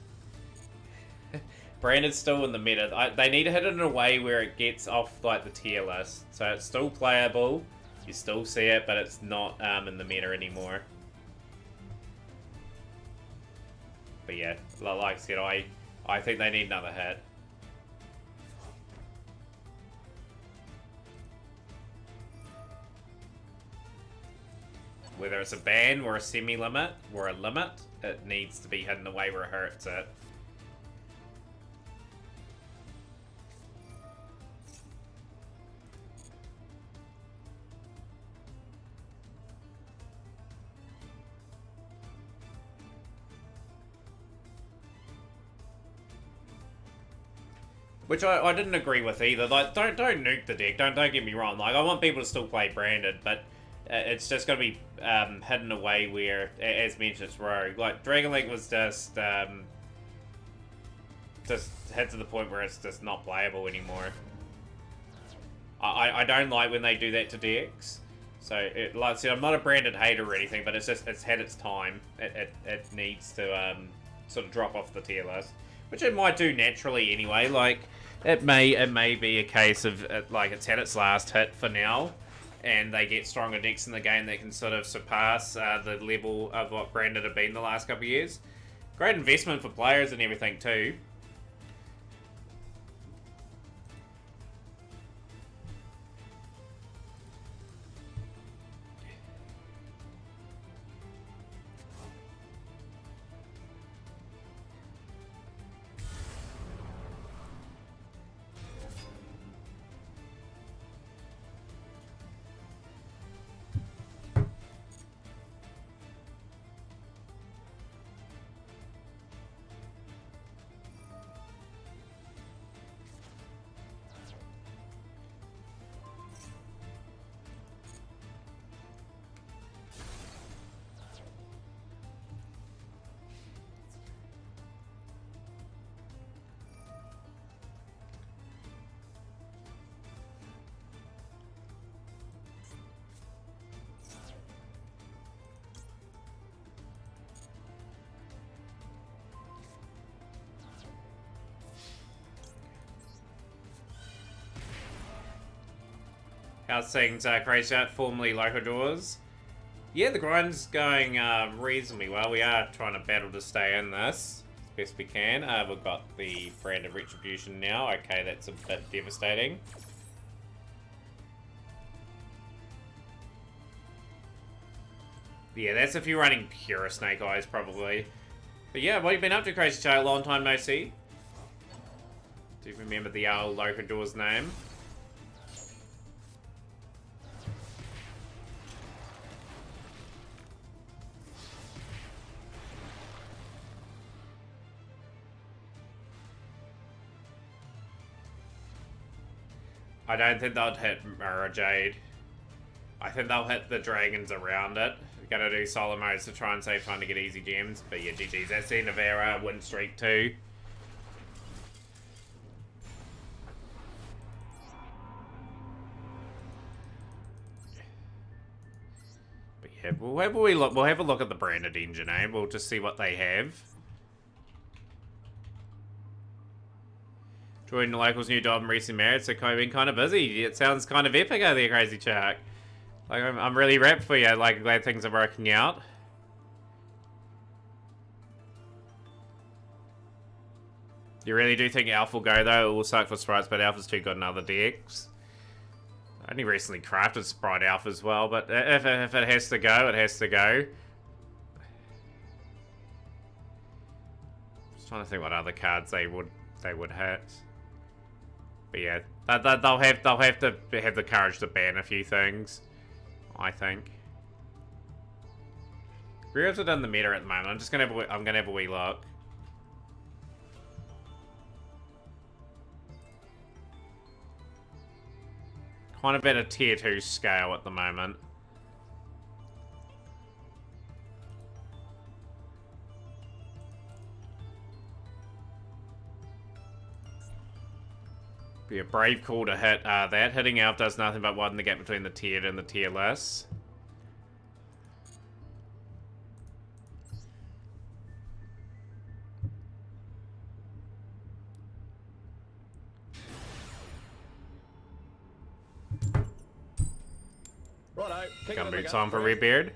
Branded's still in the meta. They need to hit it in a way where it gets off like the tier list, so it's still playable. You still see it, but it's not in the meta anymore. But yeah, like I said, I think they need another hit. Whether it's a ban or a semi-limit or a limit, it needs to be hit in a way where it hurts it. Which I didn't agree with either. Like, don't nuke the deck. Don't get me wrong. Like, I want people to still play Branded, but it's just got to be hidden away where, as mentioned, it's rogue. Like, Dragon Link was just hit to the point where it's just not playable anymore. I don't like when they do that to decks. So, like I said, I'm not a Branded hater or anything, but it's had its time. It needs to sort of drop off the tier list. Which it might do naturally anyway. Like, it may be a case of like it's had its last hit for now, and they get stronger decks in the game that can sort of surpass the level of what Branded have been the last couple of years. Great investment for players and everything too. How's things, Crazy Chat, formerly Loco Doors? Yeah, the grind's going reasonably well. We are trying to battle to stay in this as best we can. We've got the Brand of Retribution now. Okay, that's a bit devastating. Yeah, that's if you're running pure Snake Eyes, probably. But yeah, what have you been up to, Crazy Chat? Long time no see. Do you remember the Loco Doors name? I don't think they'll hit Mirror Jade. I think they'll hit the dragons around it. We're gonna do solo modes to try and save time to get easy gems. But yeah, GG's. That's the end of our win streak too. But yeah, we'll have a look at the branded engine, eh? We'll just see what they have. Joining the locals' new job and recently married, so kind of been kind of busy. It sounds kind of epic out there, Crazy Chuck. Like, I'm really wrapped for you. Like, glad things are working out. You really do think Alpha will go, though? It will suck for Sprites, but Alpha's too good in other decks. I only recently crafted Sprite Alpha as well, but if it has to go, it has to go. Just trying to think what other cards they would hit. But yeah, they'll have to have the courage to ban a few things, I think. Reals are done the meta at the moment. I'm gonna have a wee look. Kind of at a tier 2 scale at the moment. Be a brave call to hit that. Hitting Elf does nothing but widen the gap between the tiered and the tierless. Gumboots on for Redbeard.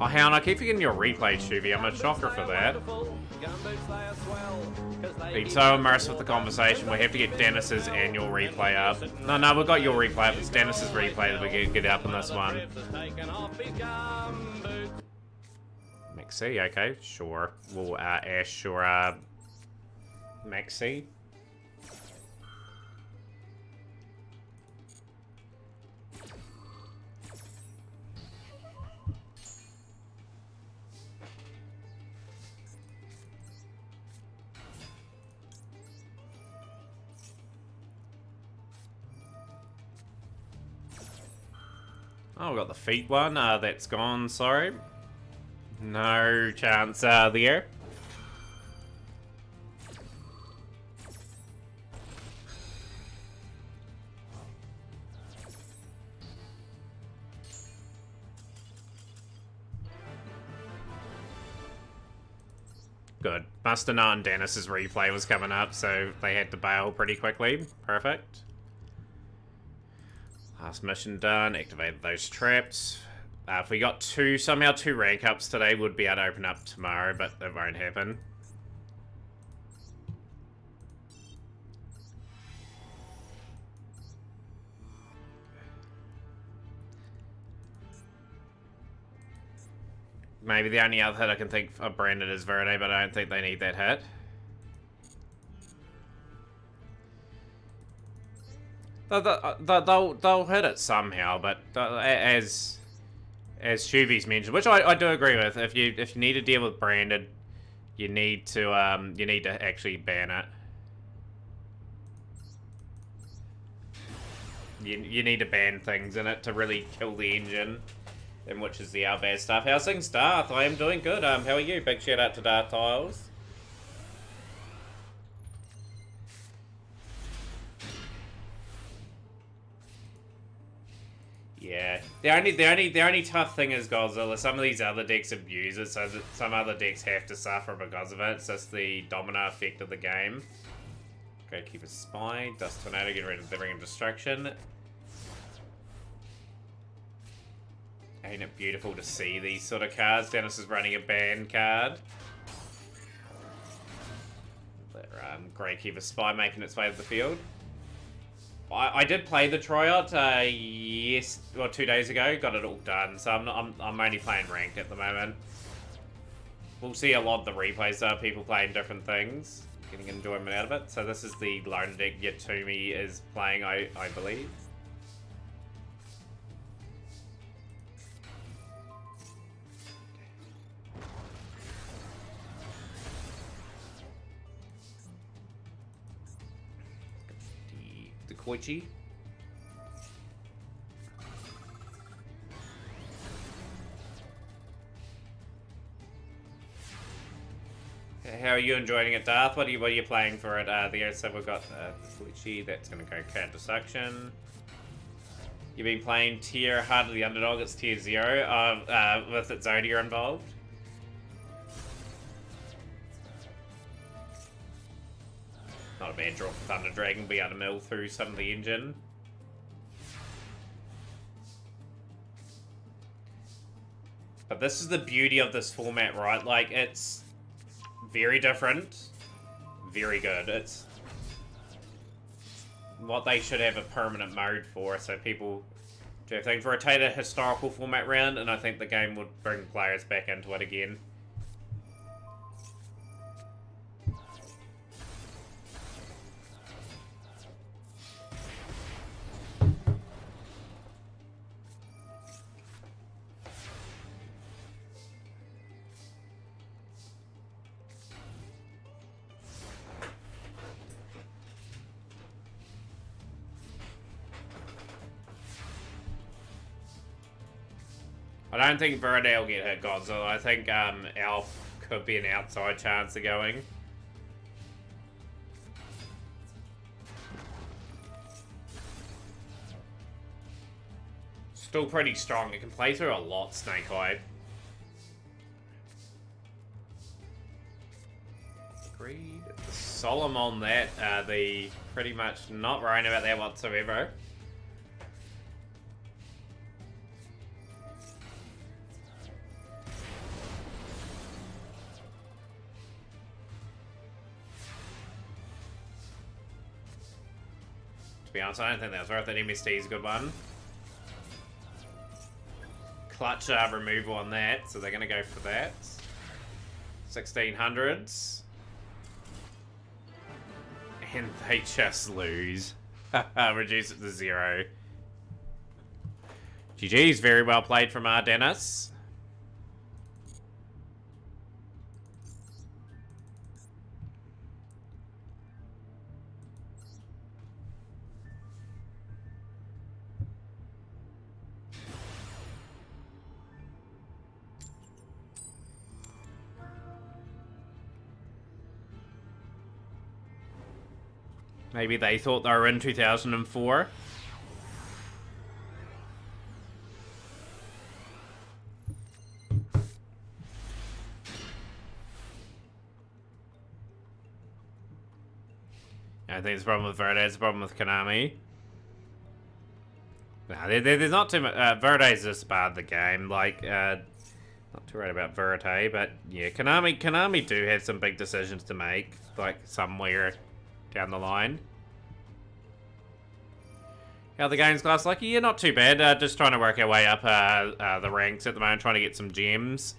Oh, Hound, I keep forgetting your replay, Shuvi. I'm a shocker for that. Been so immersed with the conversation, we have to get Dennis's annual replay up. No, we've got your replay up. It's Dennis's replay that we can get up in this one. Maxi, okay, sure. We'll Ash or Maxi. Oh, we got the feet one. That's gone, sorry. No chance there. Good. Mustana and Dennis's replay was coming up, so they had to bail pretty quickly. Perfect. Last mission done. Activated those traps. If we got somehow two rank ups today, would be able to open up tomorrow, but it won't happen. Maybe the only other hit I can think of branded is Verde, but I don't think they need that hit. They'll hit it somehow, but as Shuvi's mentioned, which I do agree with, if you need to deal with branded, you need to actually ban it. You need to ban things in it to really kill the engine, and which is the bad stuff. How's things, Darth? I am doing good. How are you? Big shout out to Darth Tiles. Yeah, the only tough thing is Godzilla. Some of these other decks abuse it, so that some other decks have to suffer because of it. It's just the domino effect of the game. Gatekeeper's Spy. Dust Tornado, get rid of the Ring of Destruction. Ain't it beautiful to see these sort of cards? Dennis is running a band card. Gatekeeper's Spy making its way to the field. I did play the tryout, yes, well, 2 days ago. Got it all done, so I'm only playing ranked at the moment. We'll see a lot of the replays are people playing different things, getting enjoyment out of it. So this is the lone deck Yatumi is playing, I believe. The Koichi. How are you enjoying it, Darth? What are you playing for it? So we've got Koichi, that's going to go Counter Suction. You've been playing tier Heart of the Underdog, it's tier 0, with its Zodia involved. Not a bad draw for Thunder Dragon, be able to mill through some of the engine. But this is the beauty of this format, right? Like, it's very different, very good. It's what they should have a permanent mode for, so people do have things. Rotate a historical format round, and I think the game would bring players back into it again. I don't think Verde will get hit, Godzilla. I think Alf could be an outside chance of going. Still pretty strong. It can play through a lot, Snake Eye. Agreed. The Solemn on that, the pretty much not worrying about that whatsoever. To be honest, I don't think that was worth it. MSD is a good one. Clutch removal on that, so they're going to go for that. 1600s. And they just lose. Reduce it to 0. GG's, very well played from Dennis. Maybe they thought they were in 2004. I think it's a problem with Verde, it's a problem with Konami. Nah, there's not too much. Verde's just bad the game. Like, not too worried about Verde, but yeah, Konami do have some big decisions to make, like somewhere down the line. How the game's class? Like, yeah, not too bad. Just trying to work our way up the ranks at the moment, trying to get some gems.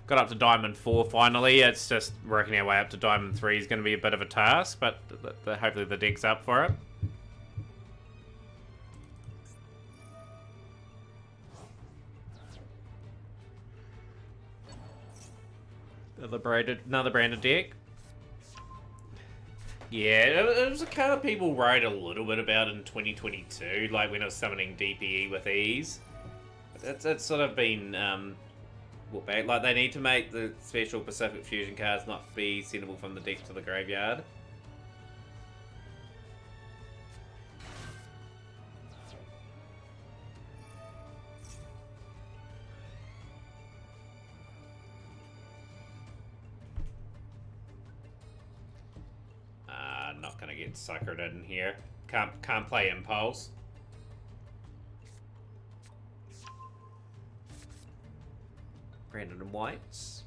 Got up to Diamond 4 finally. It's just working our way up to Diamond 3 is going to be a bit of a task, but hopefully the deck's up for it. Another branded deck. Yeah, it was a card people wrote a little bit about in 2022, like when I was summoning DPE with ease. It's sort of been put back. Like, they need to make the special Pacific Fusion cards not be sendable from the deck to the graveyard. Not gonna get Get suckered in here. Can't play Impulse. Brandon and Whites.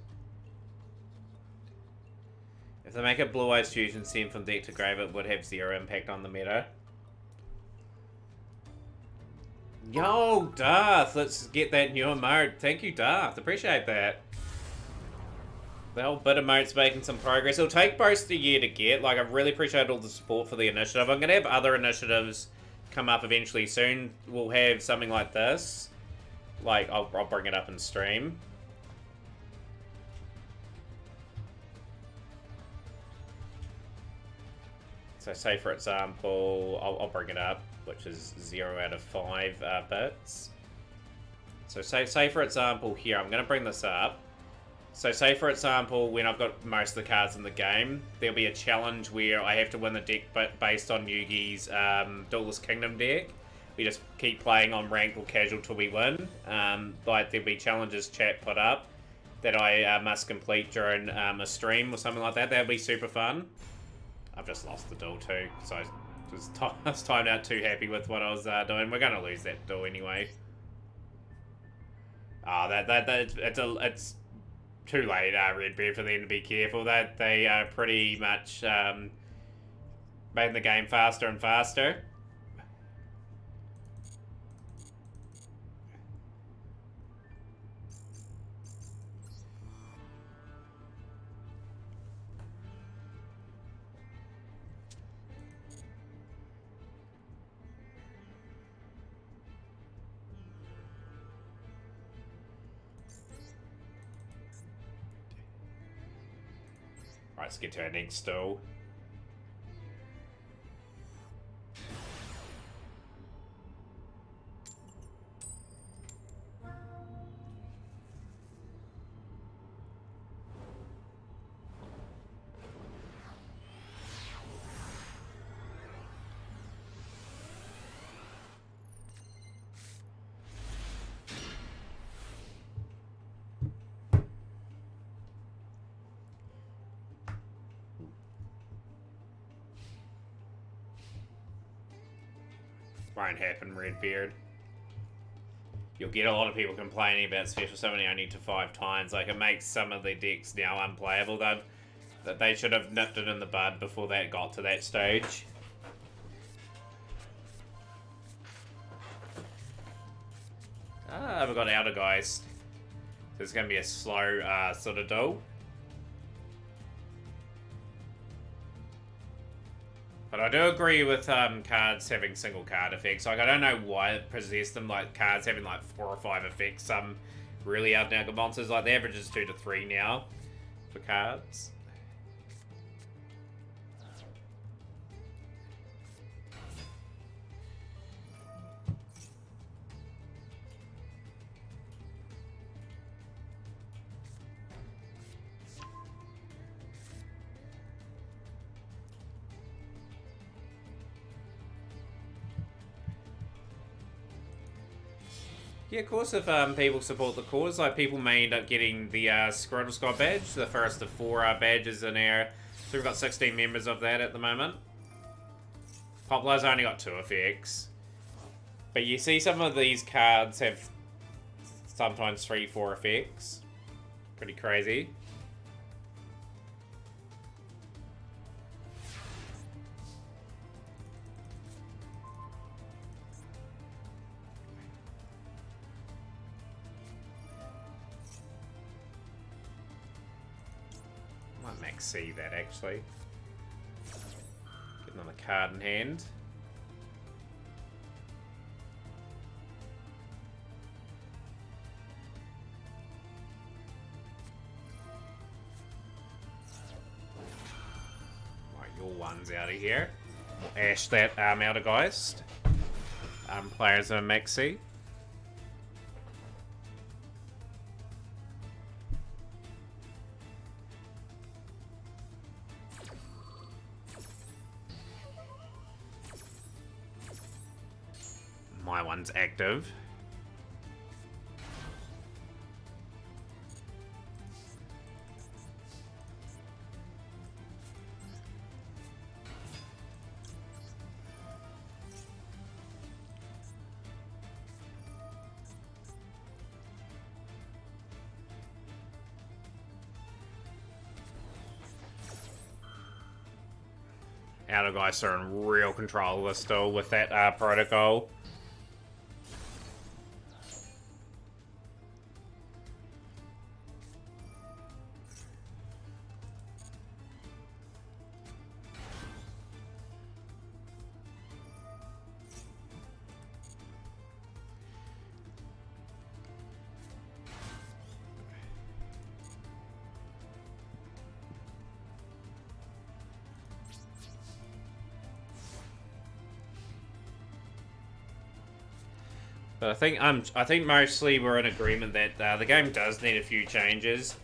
If they make a Blue Eyes Fusion send from deck to grave, it would have 0 impact on the meta. Yo, Darth, let's get that new emote. Thank you, Darth. Appreciate that. The whole bit emote's making some progress. It'll take most of the year to get. Like, I really appreciate all the support for the initiative. I'm going to have other initiatives come up eventually soon. We'll have something like this. Like, I'll bring it up in stream. So say, for example, I'll bring it up, which is 0 out of 5 bits. So say for example here, I'm going to bring this up. So say for example, when I've got most of the cards in the game, there'll be a challenge where I have to win the deck based on Yugi's Duelist Kingdom deck. We just keep playing on ranked or casual till we win. Like there'll be challenges chat put up that I must complete during a stream or something like that. That'll be super fun. I've just lost the duel too, so I was timed out too happy with what I was doing. We're gonna lose that duel anyway. Oh, it's too late, Redbeard, for them to be careful. They are pretty much making the game faster and faster. Right, let's get to our next duel. Won't happen, Redbeard. You'll get a lot of people complaining about special summoning only to 5 times. Like, it makes some of the decks now unplayable. They should have nipped it in the bud before that got to that stage. We've got Outergeist. So it's going to be a slow sort of duel. But I do agree with cards having single card effects. Like, I don't know why it possessed them, like cards having like 4 or 5 effects. Some really out and out monsters. Like, the average is 2 to 3 now for cards. Yeah, of course, if people support the cause, like, people may end up getting the Squirtle Squad badge, the first of 4 badges in our... So we've got 16 members of that at the moment. Poplar's only got 2 effects. But you see some of these cards have sometimes 3, 4 effects. Pretty crazy. See that actually. Getting on a card in hand. Right, your one's out of here. Ash that Outergeist. Players are Maxi. My one's active. Aldergeist are in real control of this still with that protocol. But I think mostly we're in agreement that the game does need a few changes,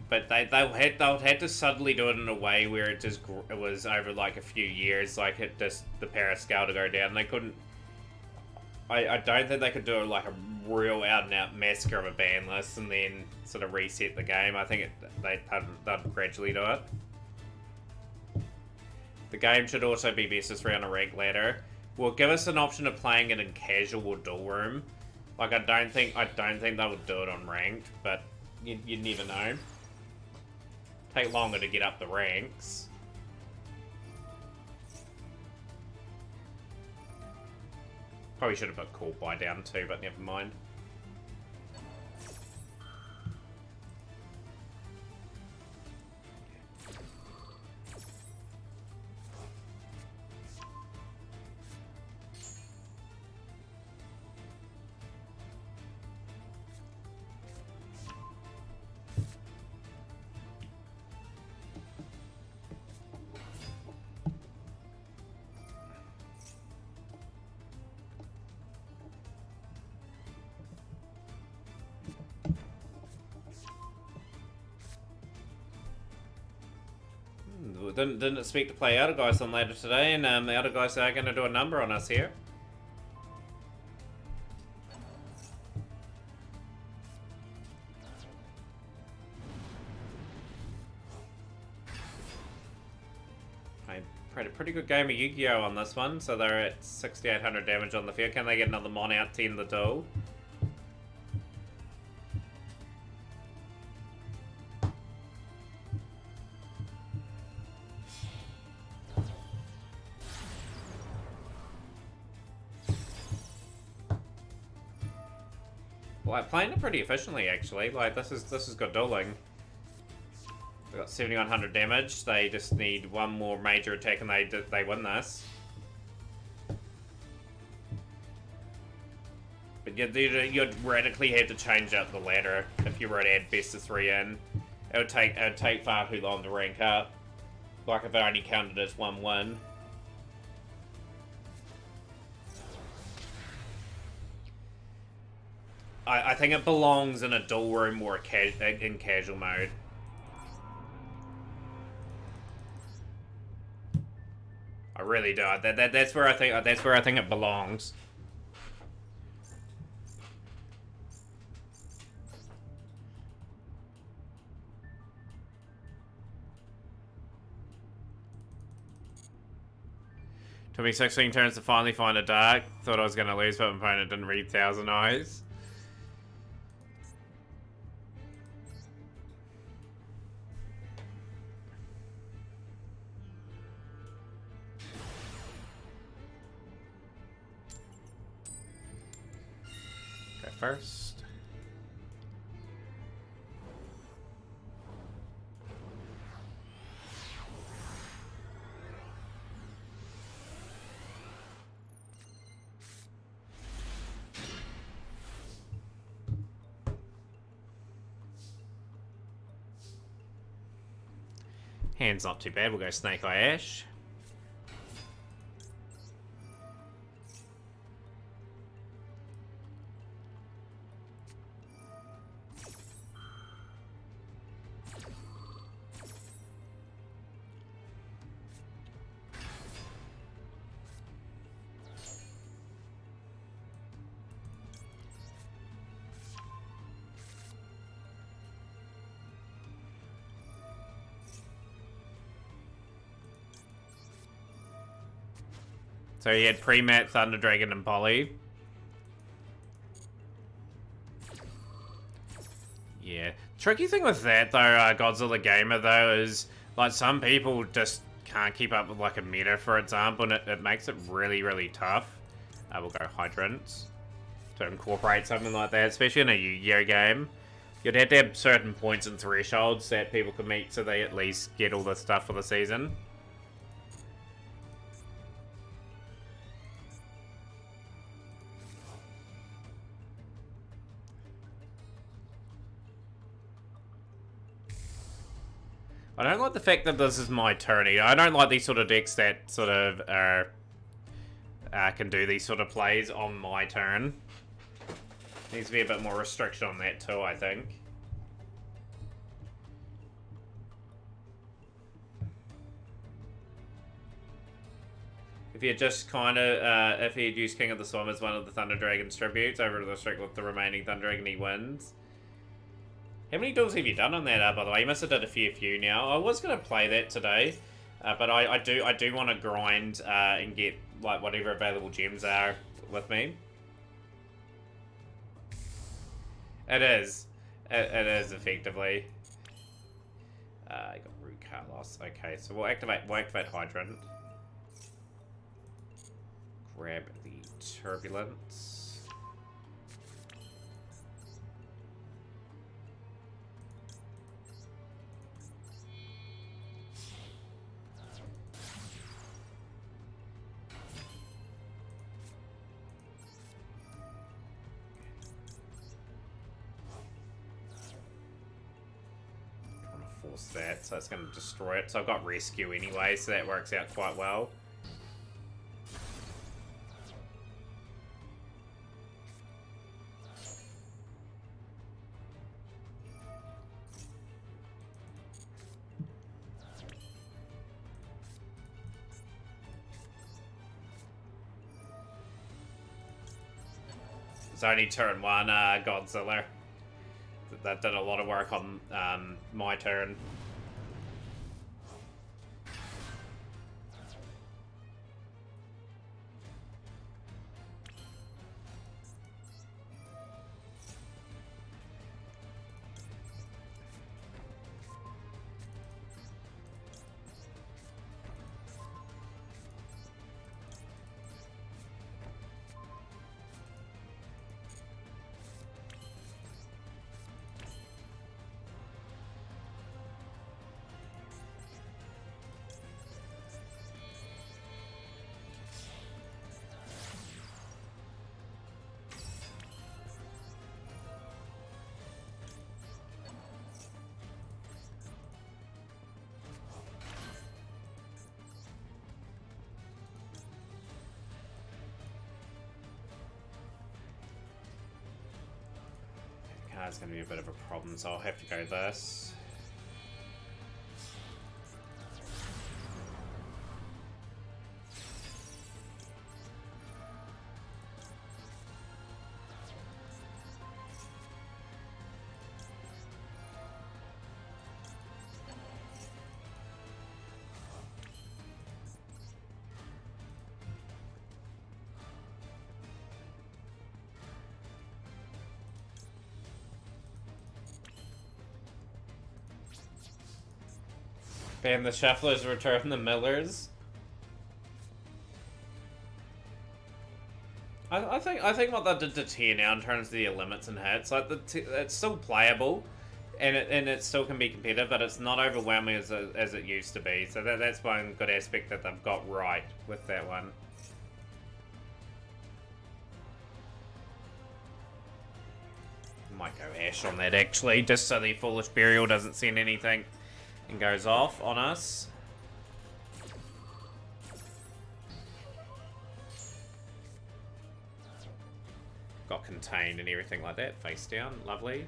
but they'll had to suddenly do it in a way where it was over like a few years, like it just the para scale to go down. They couldn't. I don't think they could do like a real out and out massacre of a ban list and then sort of reset the game. I think they'd gradually do it. The game should also be best of 3 on a rank ladder. Will give us an option of playing it in casual or dual room. Like I don't think they would do it on ranked, but you never know. Take longer to get up the ranks. Probably should have put Call By down too, but never mind. Didn't expect to play Aldergeist on later today, and the Aldergeist are going to do a number on us here. I played a pretty good game of Yu-Gi-Oh on this one, so they're at 6,800 damage on the field. Can they get another Mon out to end the duel? Like playing it pretty efficiently actually. Like this is good dueling. They got 7,100 damage. They just need one more major attack and they win this. But you'd radically have to change up the ladder if you were to add best of 3 in. It would take far too long to rank up. Like if it only counted as one win. I think it belongs in a dual room or in casual mode. I really do. That's where I think it belongs. Took me 16 turns to finally find a dark. Thought I was going to lose, but my opponent didn't read Thousand Eyes. First. Hand's not too bad. We'll go Snake Eye Ash. So he had Pre-Mat, Thunder Dragon, and Poly. Yeah. Tricky thing with that, though, Godzilla Gamer, though, is, like, some people just can't keep up with like a meta, for example, and it makes it really, really tough. We'll go Hydrants to incorporate something like that, especially in a Yu-Gi-Oh game. You'd have to have certain points and thresholds that people can meet so they at least get all the stuff for the season. I don't like the fact that this is my turn either. I don't like these sort of decks that sort of can do these sort of plays on my turn. Needs to be a bit more restriction on that too, I think. If he had just kind of, if he had used King of the Swim as one of the Thunder Dragon's tributes over the strict with the remaining Thunder Dragon, he wins. How many duels have you done on that, by the way? You must have done a few now. I was going to play that today, but I do want to grind and get like whatever available gems are with me. It is. It is, effectively. I got Root Carlos. Okay, so we'll activate Hydrant. Grab the Turbulence. That, so it's going to destroy it. So I've got Rescue anyway, so that works out quite well. It's only turn 1, Godzilla. That did a lot of work on my turn. It's going to be a bit of a problem, so I'll have to go this. Ban the Shufflers, return the Millers. I think what they did to tier now in terms of the limits and hits, like it's still playable, and it still can be competitive, but it's not overwhelming as it used to be. So that's one good aspect that they've got right with that one. Might go Ash on that actually, just so the Foolish Burial doesn't send anything and goes off on us. Got contained and everything like that, face down, lovely.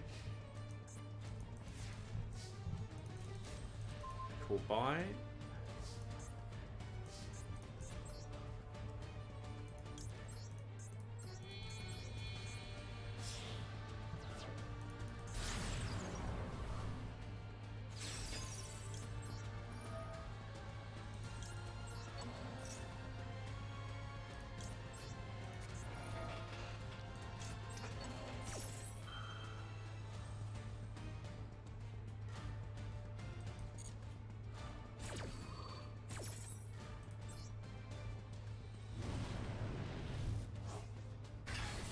Cool buy.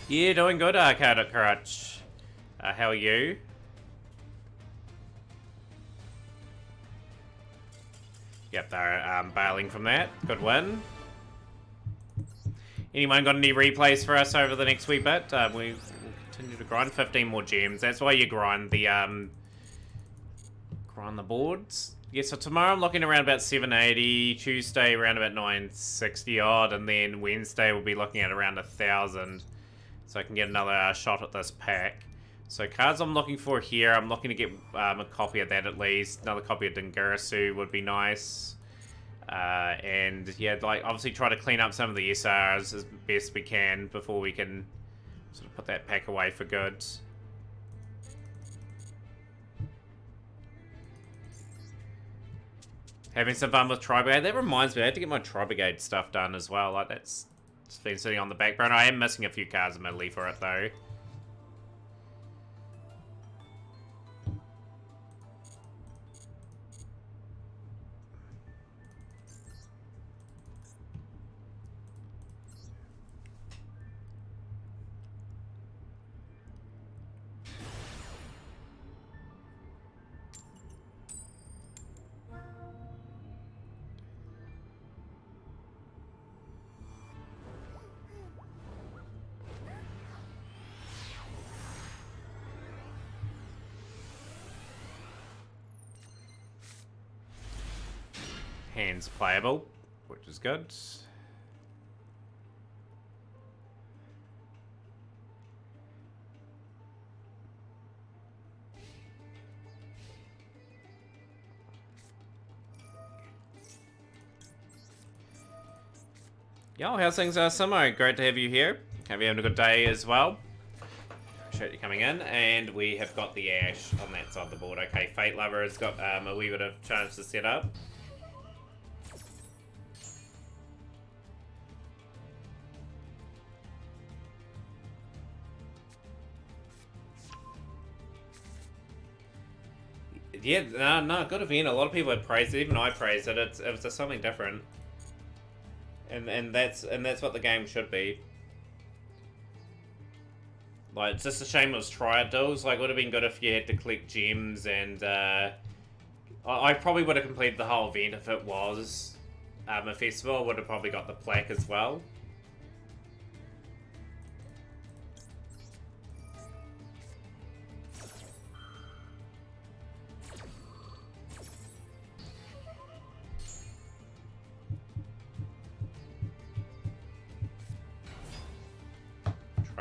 Yeah, doing good, Arcade Crutch. How are you? Yep, they're bailing from that. Good win. Anyone got any replays for us over the next wee bit? We will continue to grind 15 more gems. That's why you grind the boards. Yeah, so tomorrow I'm looking around about 780, Tuesday around about 960 odd, and then Wednesday we'll be looking at around 1,000. So I can get another shot at this pack. So cards I'm looking for here, I'm looking to get a copy of that at least. Another copy of Dingirasu would be nice. And yeah, like obviously try to clean up some of the SRs as best we can before we can sort of put that pack away for good. Having some fun with Tri-Brigade. That reminds me, I had to get my Tri-Brigade stuff done as well. Like that's it's been sitting on the back burner. I am missing a few cards admittedly for it though. Hands playable, which is good. Yo, how's things, Simo? Great to have you here. Hope you're having a good day as well. Appreciate you coming in. And we have got the Ash on that side of the board. Okay, Fate Lover has got a wee bit of chance to set up. Yeah, no, good event. A lot of people have praised it. Even I praised it. It was just something different, and that's what the game should be. Like, it's just a shame it was triad duels. Like, it would have been good if you had to collect gems, and I probably would have completed the whole event if it was a festival. I would have probably got the plaque as well.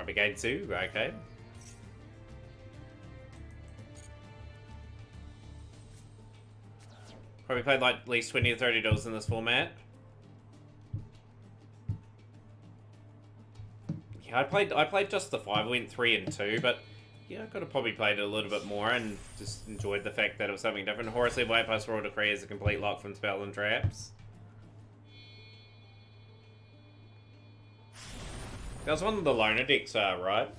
Brigade Zoo, okay. Probably played like at least 20 or 30 duels in this format. Yeah, I played just the 5. I went 3 and 2, but yeah, I could have probably played it a little bit more and just enjoyed the fact that it was something different. Horus Levi plus Royal Decree is a complete lock from spell and traps. That was one of the loner decks, right?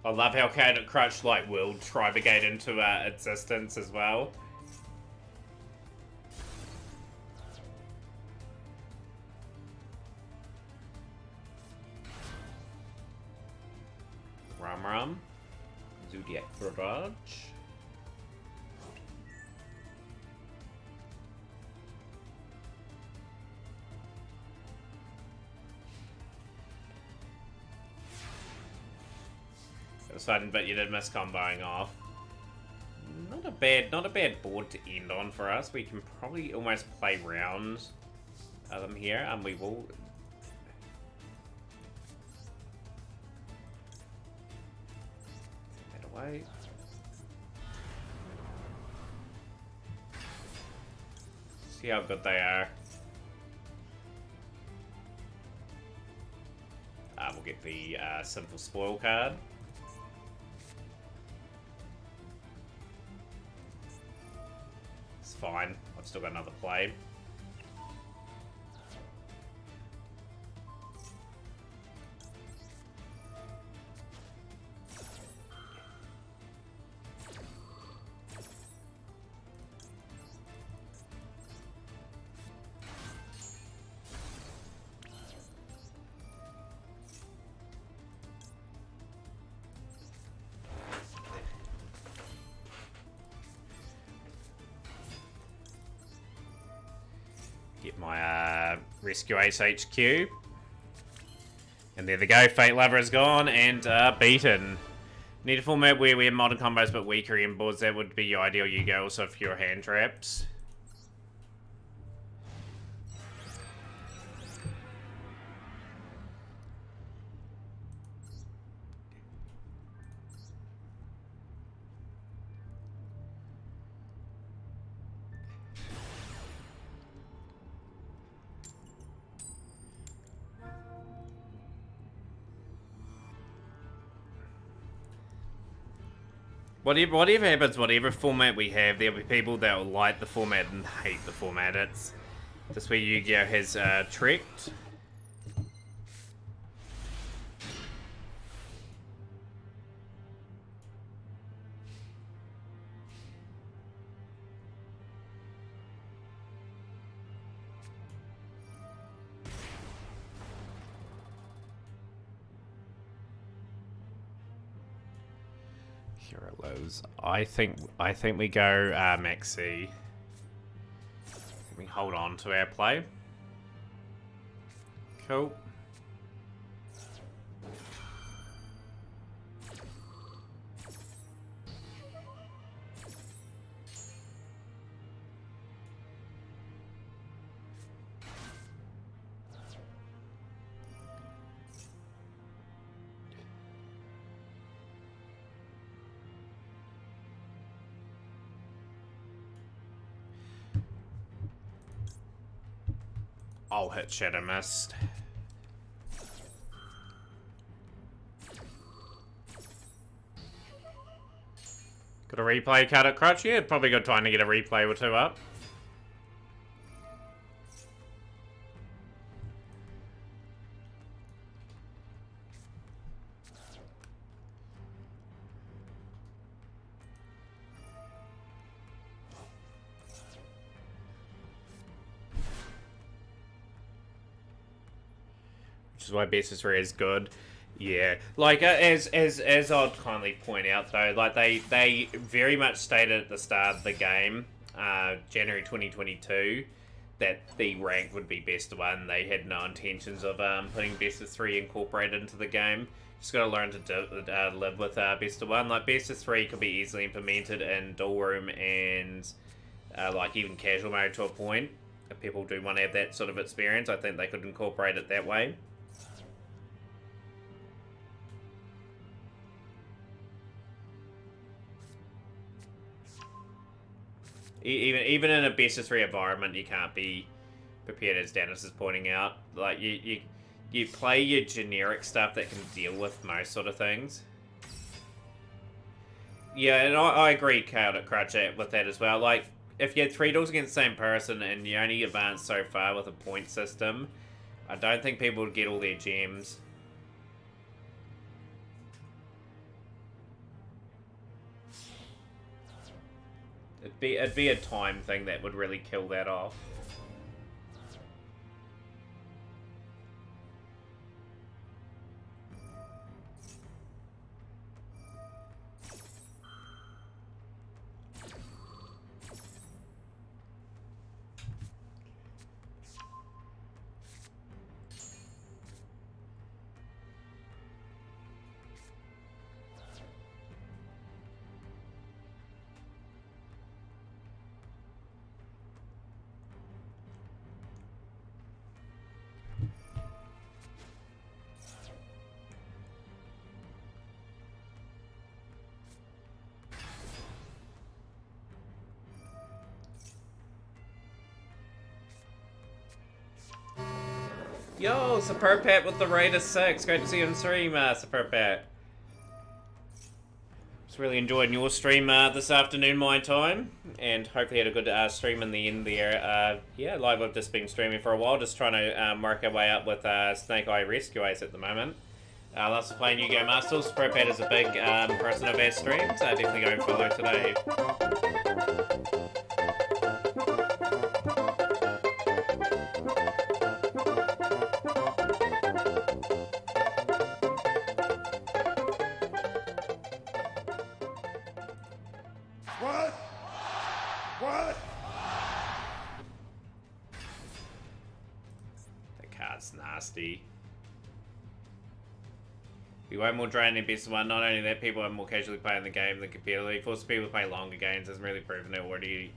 I love how Cadet Crutch like willed Tri-Brigade into existence as well. Rum. Zodiac Barrage. It was fun, but you did miss comboing off. Not a bad board to end on for us. We can probably almost play round them here, and we will. Take that away. See how good they are. We'll get the Sinful Spoil card. It's fine. I've still got another play. Get my Rescue Ace HQ. And there they go, Fate Lover is gone and beaten. Need a format where we have modern combos but weaker in boards. That would be your ideal. You go also fewer hand traps. Whatever happens, whatever format we have, there'll be people that will like the format and hate the format. It's just where Yu-Gi-Oh! Has tricked. Hero lows. I think we go Maxi. We hold on to our play. Cool. I'll hit Shadow Mist. Got a replay card at Crutch? Yeah, probably got time to get a replay or two up. Which is why BSS3 is good. Yeah, like as I'd kindly point out though, like they very much stated at the start of the game, January 2022, that the rank would be best of one. They had no intentions of putting best of three incorporated into the game. Just got to learn to live with best of one. Like best of three could be easily implemented in dual room and like even casual mode to a point. If people do want to have that sort of experience, I think they could incorporate it that way. Even in a best of three environment, you can't be prepared, as Dennis is pointing out. Like you play your generic stuff that can deal with most sort of things. Yeah, and I agree, Chaotic Crutch, with that as well. Like if you had three duels against the same person and you only advance so far with a point system, I don't think people would get all their gems. It'd be a time thing that would really kill that off. Yo, Superb Pat with the rate of 6. Great to see you on stream, Superb Pat. Just really enjoying your stream this afternoon, my time. And hopefully had a good stream in the end there. Yeah, live I've just been streaming for a while, just trying to work our way up with Snake Eye Rescue Ace at the moment. Lots of playing Yu-Gi-Oh! Master. Superb Pat is a big person of our streams. Definitely go and follow today. nasty. Be way more draining than best of one. Not only that, people are more casually playing the game than competitively. Forcing people to play longer games has really proven it already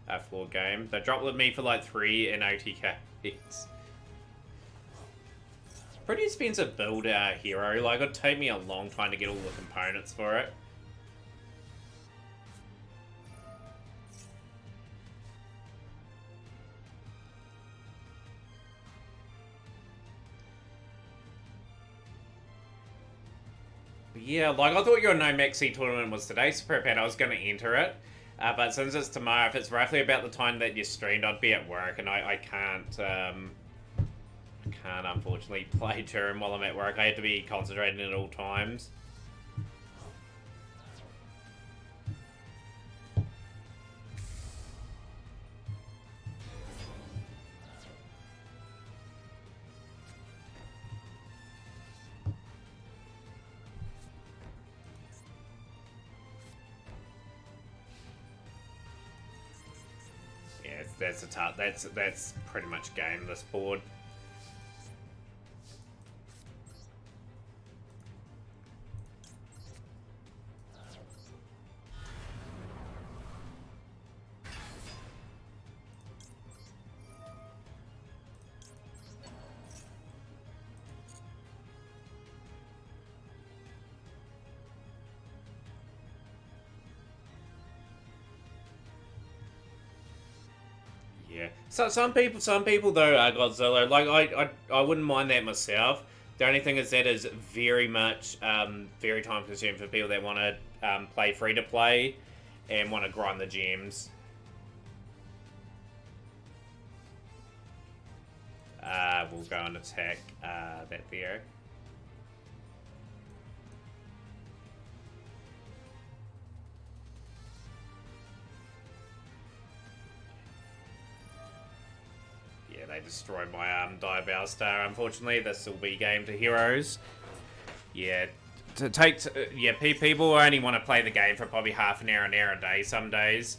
a flawed game. They dropped with me for like 3 in OTK. It's pretty expensive build hero. Like, it'd take me a long time to get all the components for it. Yeah, like, I thought your No Maxi tournament was today, Super Pat. I was going to enter it. But since it's tomorrow, if it's roughly about the time that you streamed, I'd be at work, and I can't unfortunately play Turin while I'm at work. I have to be concentrating at all times. That's a tough. That's pretty much game this board. Yeah. So some people though, Godzilla, like I wouldn't mind that myself. The only thing is that is very much very time consuming for people that want to play free to play and want to grind the gems. We'll go and attack that there. They destroyed my Diabell Star. Unfortunately, this will be game to heroes. Yeah, people only want to play the game for probably half an hour a day some days,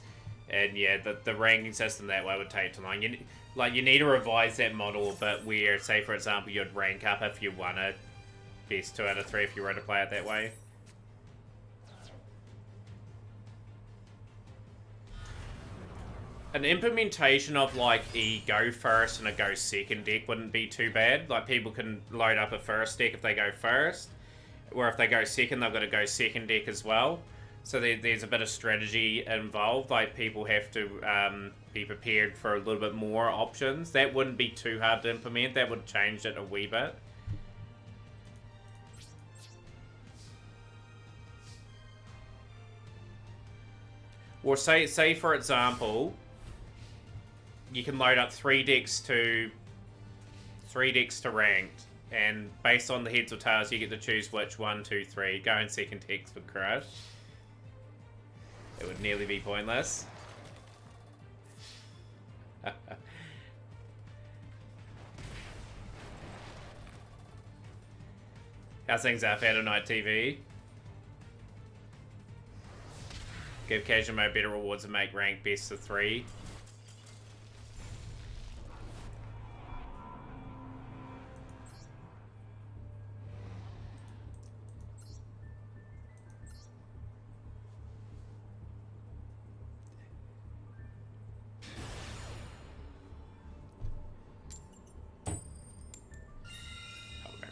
and yeah, the ranking system that way would take too long. You need to revise that model a bit. Where, say for example, you'd rank up if you won a best 2 out of 3 if you were to play it that way. An implementation of like a go first and a go second deck wouldn't be too bad. Like, people can load up a first deck if they go first, or if they go second, they've got to go second deck as well. So there's a bit of strategy involved. Like, people have to be prepared for a little bit more options. That wouldn't be too hard to implement. That would change it a wee bit. Or say for example, you can load up 3 decks to ranked, and based on the heads or tails, you get to choose which 1, 2, 3. Going second decks would crush. It would nearly be pointless. How's things up at Night TV? Give casual mode better rewards and make rank best of 3.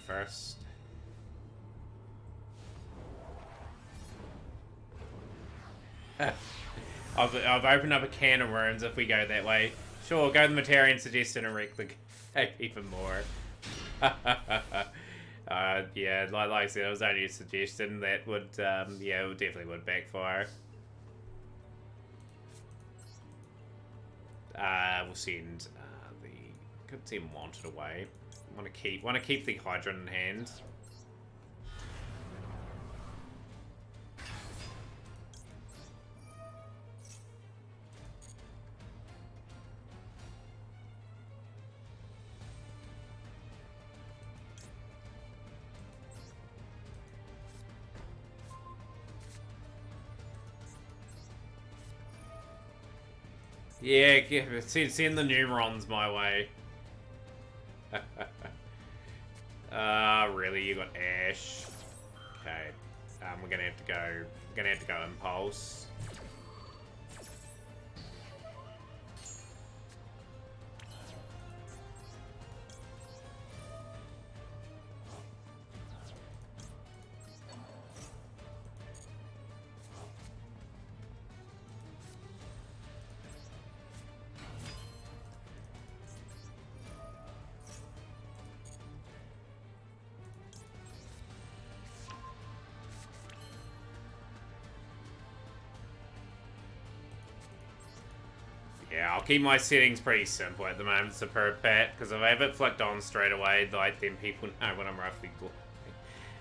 First. I've opened up a can of worms if we go that way. Sure, go to the Materian suggestion and wreck the game even more. Yeah, like I said, it was only a suggestion that would, yeah, it definitely would backfire. We'll send could send Wanted away. Want to keep the Hydrant in hand. Yeah, send the Numerons my way. Really? You got Ash. Okay. We're gonna have to go. We're gonna have to go Impulse. Yeah, I'll keep my settings pretty simple at the moment, Superb Pat, because if I have it flicked on straight away, like, then people know when I'm roughly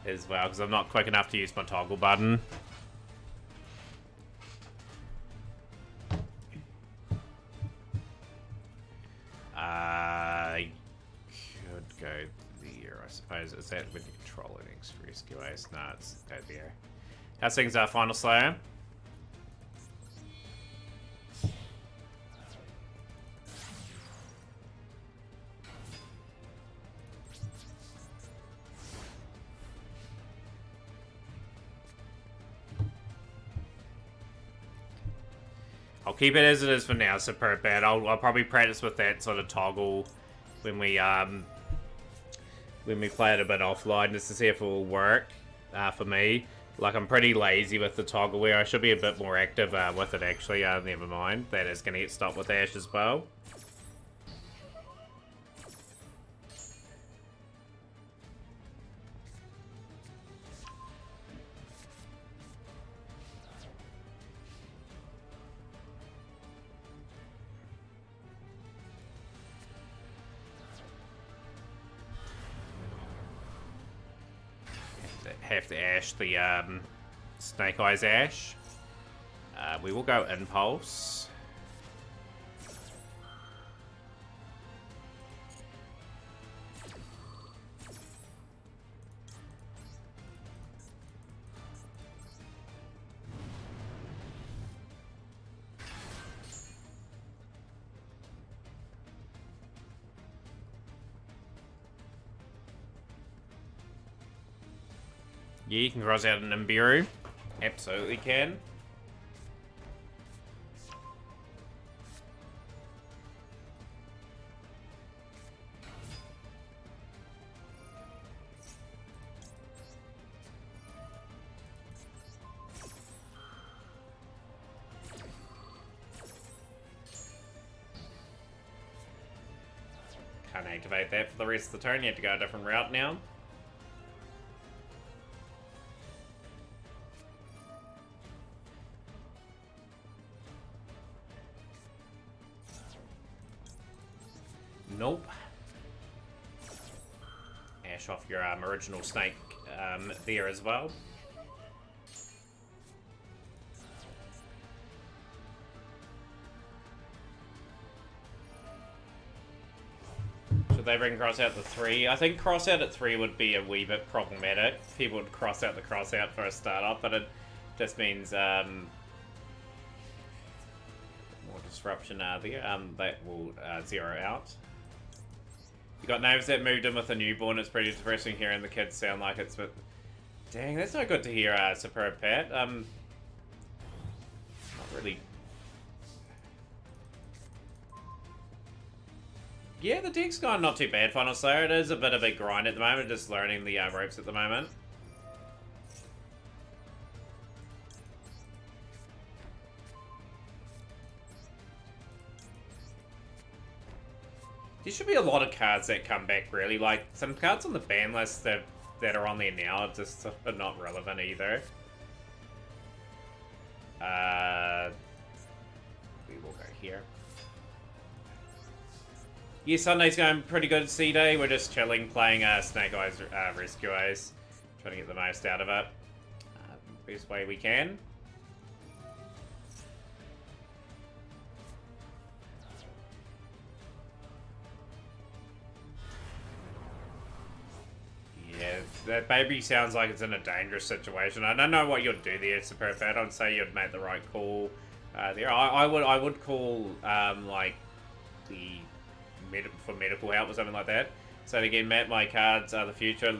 as well, because I'm not quick enough to use my toggle button. I could go there, I suppose. Is that with the control and rescue ace? No, it's go there. How's things are, Final Slayer? I'll keep it as it is for now, Superb Bad. I'll probably practice with that sort of toggle when we play it a bit offline, just to see if it will work for me. Like, I'm pretty lazy with the toggle where I should be a bit more active with it, actually. Never mind. That is going to get stopped with Ash as well. Have to Ash the Snake Eyes Ash. We will go Impulse. Yeah, you can cross out an Nibiru. Absolutely can. Can't activate that for the rest of the turn. You have to go a different route now. Nope. Ash off your original snake there as well. Should they bring cross out to 3? I think cross out at 3 would be a wee bit problematic. People would cross out the cross out for a start off, but it just means more disruption there. That will zero out. You got names that moved in with a newborn. It's pretty depressing hearing the kids sound like it's, but dang, that's not good to hear, Superb Pat. Not really. Yeah, the deck's gone not too bad, Final Slayer. It is a bit of a grind at the moment, just learning the ropes at the moment. There should be a lot of cards that come back, really. Like, some cards on the ban list that are on there now are just not relevant either. We will go here. Yeah, Sunday's going pretty good, C-Day. We're just chilling, playing Snake Eyes Rescue Ace. Trying to get the most out of it. Best way we can. Yeah, that baby sounds like it's in a dangerous situation. I don't know what you'd do there, Superb Pat. I'd say you'd make the right call there. I would call like the for medical help or something like that. So again, Matt, my cards are the future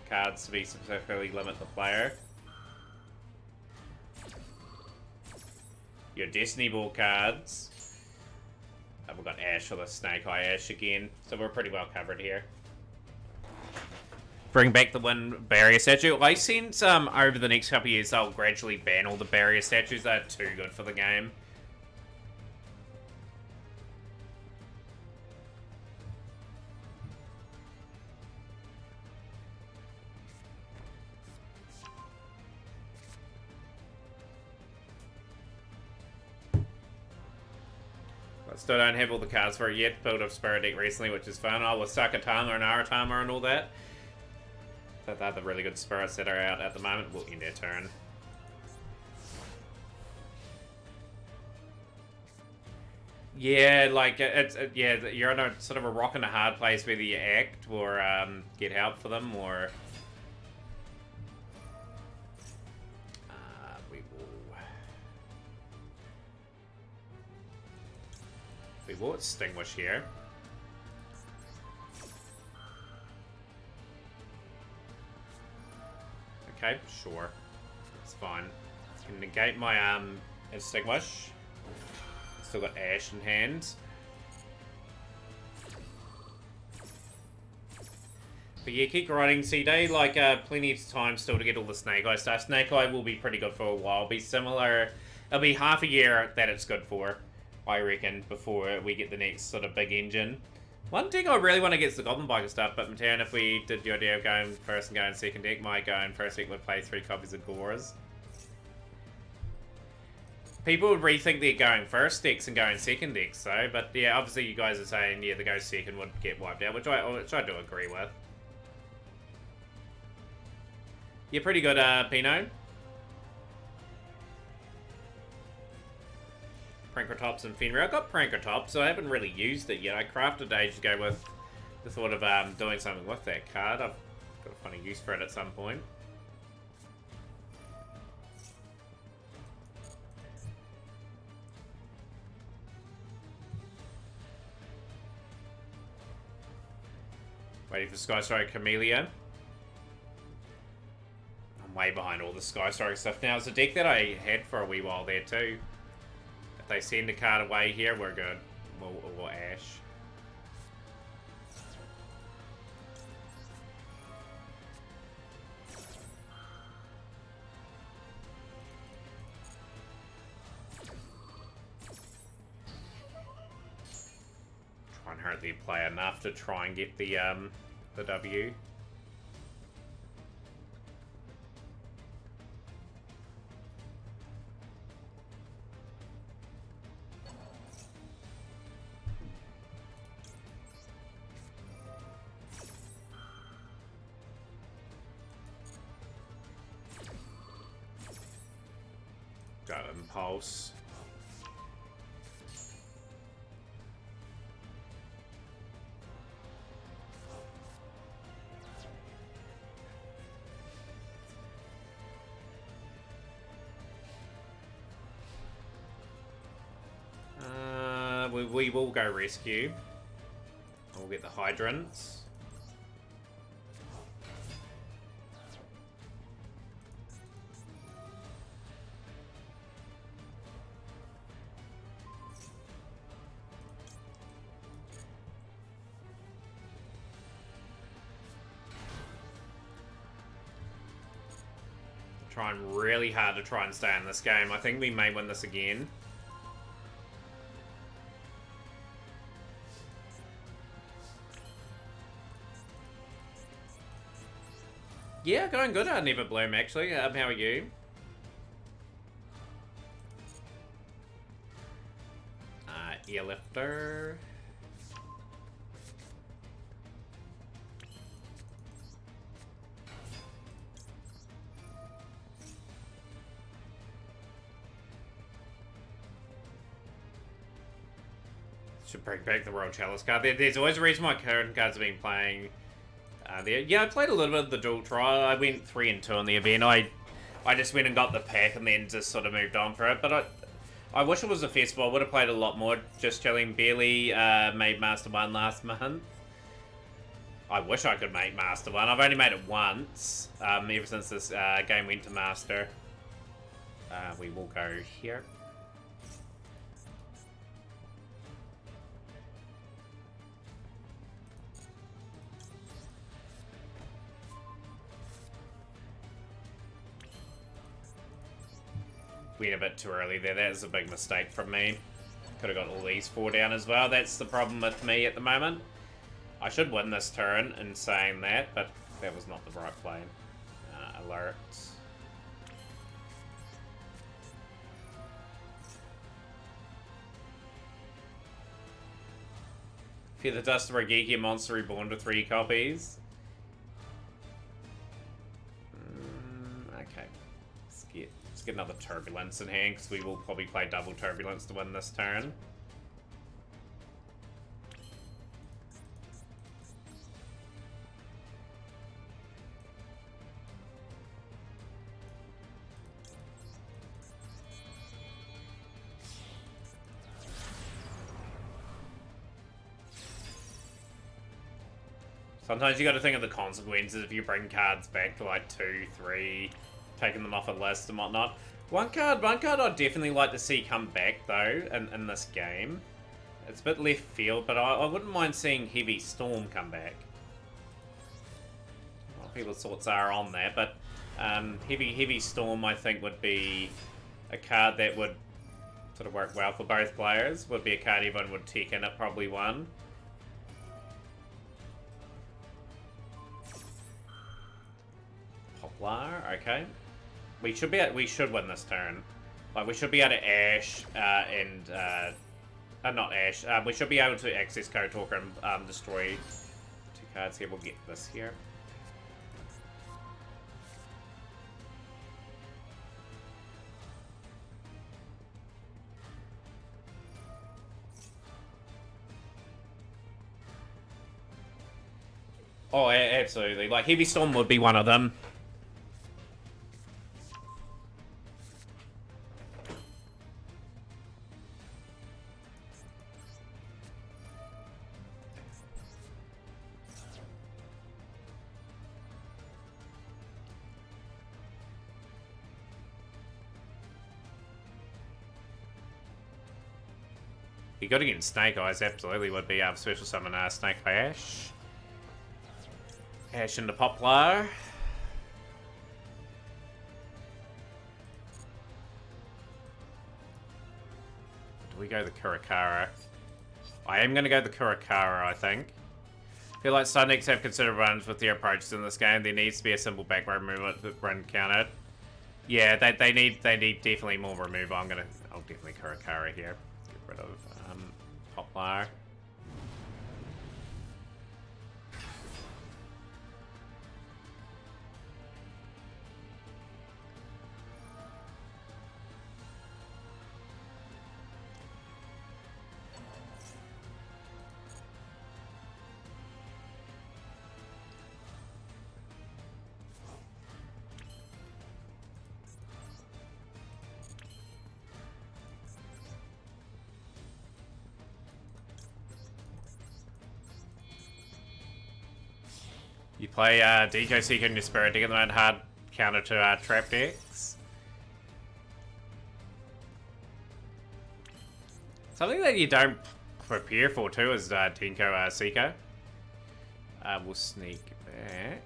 cards to be specifically limit the player. Your Destiny Ball cards. We've got Ash for the Snake Eye Ash again, so we're pretty well covered here. Bring back the one barrier statue. I sense over the next couple of years they'll gradually ban all the barrier statues. They're too good for the game. Still don't have all the cards for it yet. Built up Spirit deck recently, which is fun. Oh, with Sakatama and Aratama and all that. But they're the really good spirits that are out at the moment. We'll end their turn. Yeah, like, yeah, you're in a sort of a rock and a hard place whether you act or get help for them, or... We will extinguish here. Okay, sure. It's fine. Can negate my extinguish. Still got Ash in hand. But yeah, keep grinding. CD, like, plenty of time still to get all the Snake Eye stuff. Snake Eye will be pretty good for a while. It'll be similar. It'll be half a year that it's good for, I reckon, before we get the next sort of big engine. One deck I really want to get is the Goblin Biker stuff, but Materan, if we did the idea of going first and going second deck, my going first deck would play 3 copies of Goras. People would rethink their going first decks and going second decks, though, but yeah, obviously you guys are saying, yeah, the go second would get wiped out, which I do agree with. You're pretty good, Pino. Prankratops and Fenrir. I got Prankratops, so I haven't really used it yet. I crafted ages ago with the thought of doing something with that card. I've got a funny use for it at some point. Waiting for Skystar Camellia. I'm way behind all the Skystar stuff now. It's a deck that I had for a wee while there too. If they send a card away here, we're good. We'll Ash. Try and hurt the player enough to try and get the W. Got Impulse. We will go rescue. We'll get the hydrants. Trying really hard to try and stay in this game. I think we may win this again. Yeah, going good at Never Bloom, actually. How are you? Earlifter. Should bring back the Royal Chalice card. There's always a reason why current cards have been playing there. Yeah, I played a little bit of the dual trial. I went 3 and 2 on the event. I just went and got the pack and then just sort of moved on for it. But I wish it was a festival. I would have played a lot more. Just chilling. Barely made Master 1 last month. I wish I could make Master 1. I've only made it once, ever since this game went to Master. We will go here. Went a bit too early there. That is a big mistake from me. Could have got all these 4 down as well. That's the problem with me at the moment. I should win this turn in saying that, but that was not the right play. Alert. Fear the Dust of Raigeki, a monster reborn to 3 copies. Okay. Let's get another Turbulence in hand, because we will probably play double Turbulence to win this turn. Sometimes you got to think of the consequences if you bring cards back to like 2, 3, taking them off a list and whatnot. One card I'd definitely like to see come back though in this game. It's a bit left field, but I wouldn't mind seeing Heavy Storm come back. A lot of people's thoughts are on that, but Heavy Storm I think would be a card that would sort of work well for both players. Would be a card everyone would take in at probably 1. Okay. We should win this turn. Like, we should be able to Ash not Ash. We should be able to access Code Talker and destroy 2 cards here. We'll get this here. Oh, absolutely. Like, Heavy Storm would be one of them. Be good against Snake Eyes, absolutely would be special summon Snake Eye Ash. Ash into Poplar. Do we go the Kurakara? I am going to go the Kurakara, I think. I feel like Sun decks have considerable runs with their approaches in this game. There needs to be a simple back row movement that run countered. Yeah, they need definitely more removal. I'll definitely Kurakara here. Get rid of Poplar. You play Deco Seeker in your Spirit to get them out hard counter to trap decks. Something that you don't prepare for too is Denko Seeker. We'll sneak back.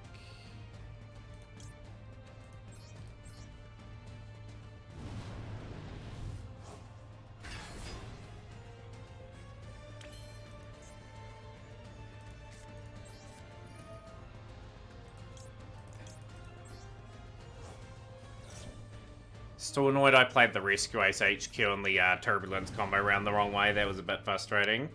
Still annoyed I played the Rescue Ace HQ and the Turbulence combo around the wrong way. That was a bit frustrating.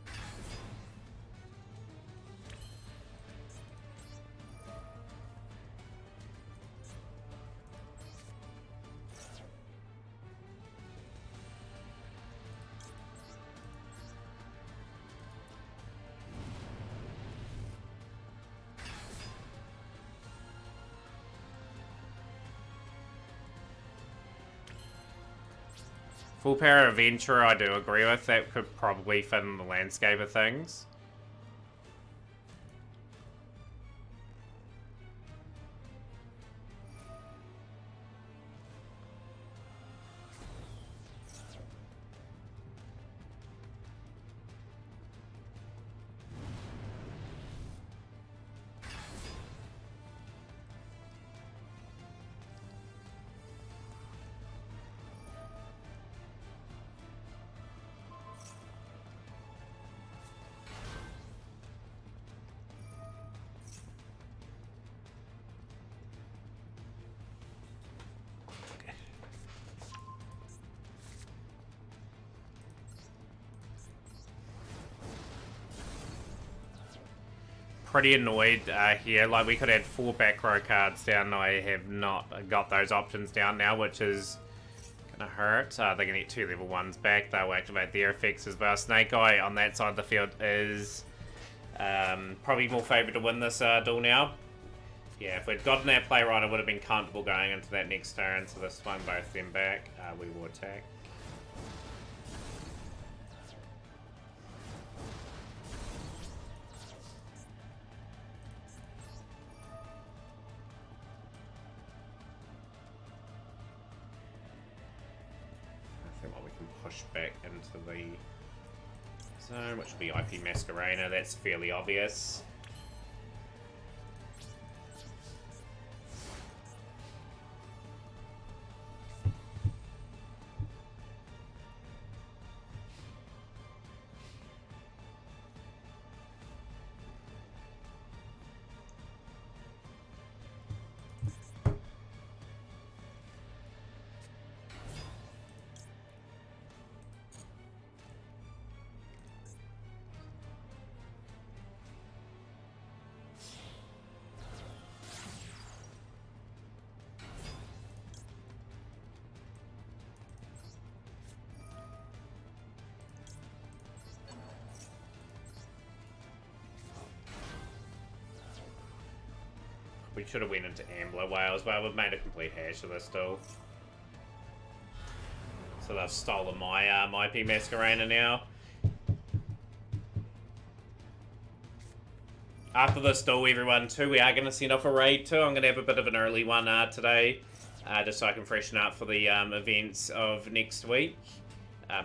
Full Power Adventurer, I do agree with. That could probably fit in the landscape of things. pretty annoyed here. Like, we could add 4 back row cards down. I have not got those options down now, which is gonna hurt. They're gonna get 2 level 1s back. They'll activate their effects as well. Snake Eye on that side of the field is probably more favoured to win this duel now. Yeah, if we'd gotten that play right, I would have been comfortable going into that next turn. So this swung both of them back. We will attack. Push back into the zone, which will be IP Masquerena. That's fairly obvious. We should have went into Ambler Whales, but we've made a complete hash of this still. So they've stolen my my IP Masquerena now. After this duel, everyone, too, we are going to send off a raid too. I'm going to have a bit of an early one today, just so I can freshen up for the events of next week.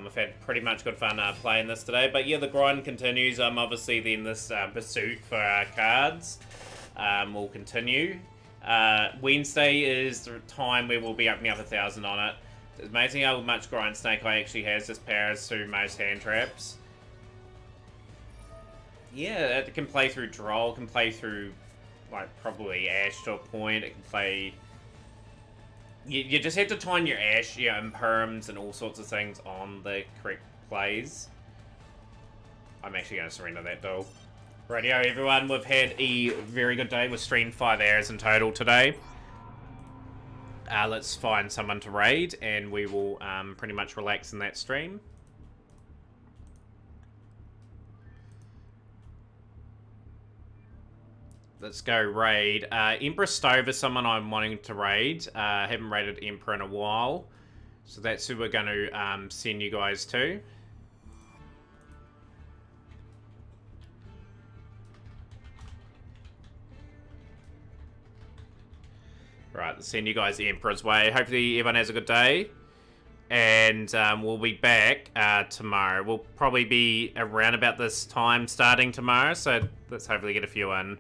We've had pretty much good fun playing this today, but yeah, the grind continues. Obviously, then this pursuit for cards will continue. Wednesday is the time where we'll be opening up 1,000 on it. It's amazing how much grind Snake Eye actually has. This powers through most hand traps. Yeah, it can play through Droll, can play through, like, probably Ash to a point. It can play... You just have to time your Ash, your Imperms, and all sorts of things on the correct plays. I'm actually going to surrender that duel. Rightio, everyone, we've had a very good day. We've streamed 5 hours in total today. Let's find someone to raid, and we will pretty much relax in that stream. Let's go raid. Emperor Stove is someone I'm wanting to raid. I haven't raided Emperor in a while. So that's who we're going to send you guys to. Right, let's send you guys the Emperor's Way. Hopefully everyone has a good day. And we'll be back tomorrow. We'll probably be around about this time starting tomorrow. So let's hopefully get a few in.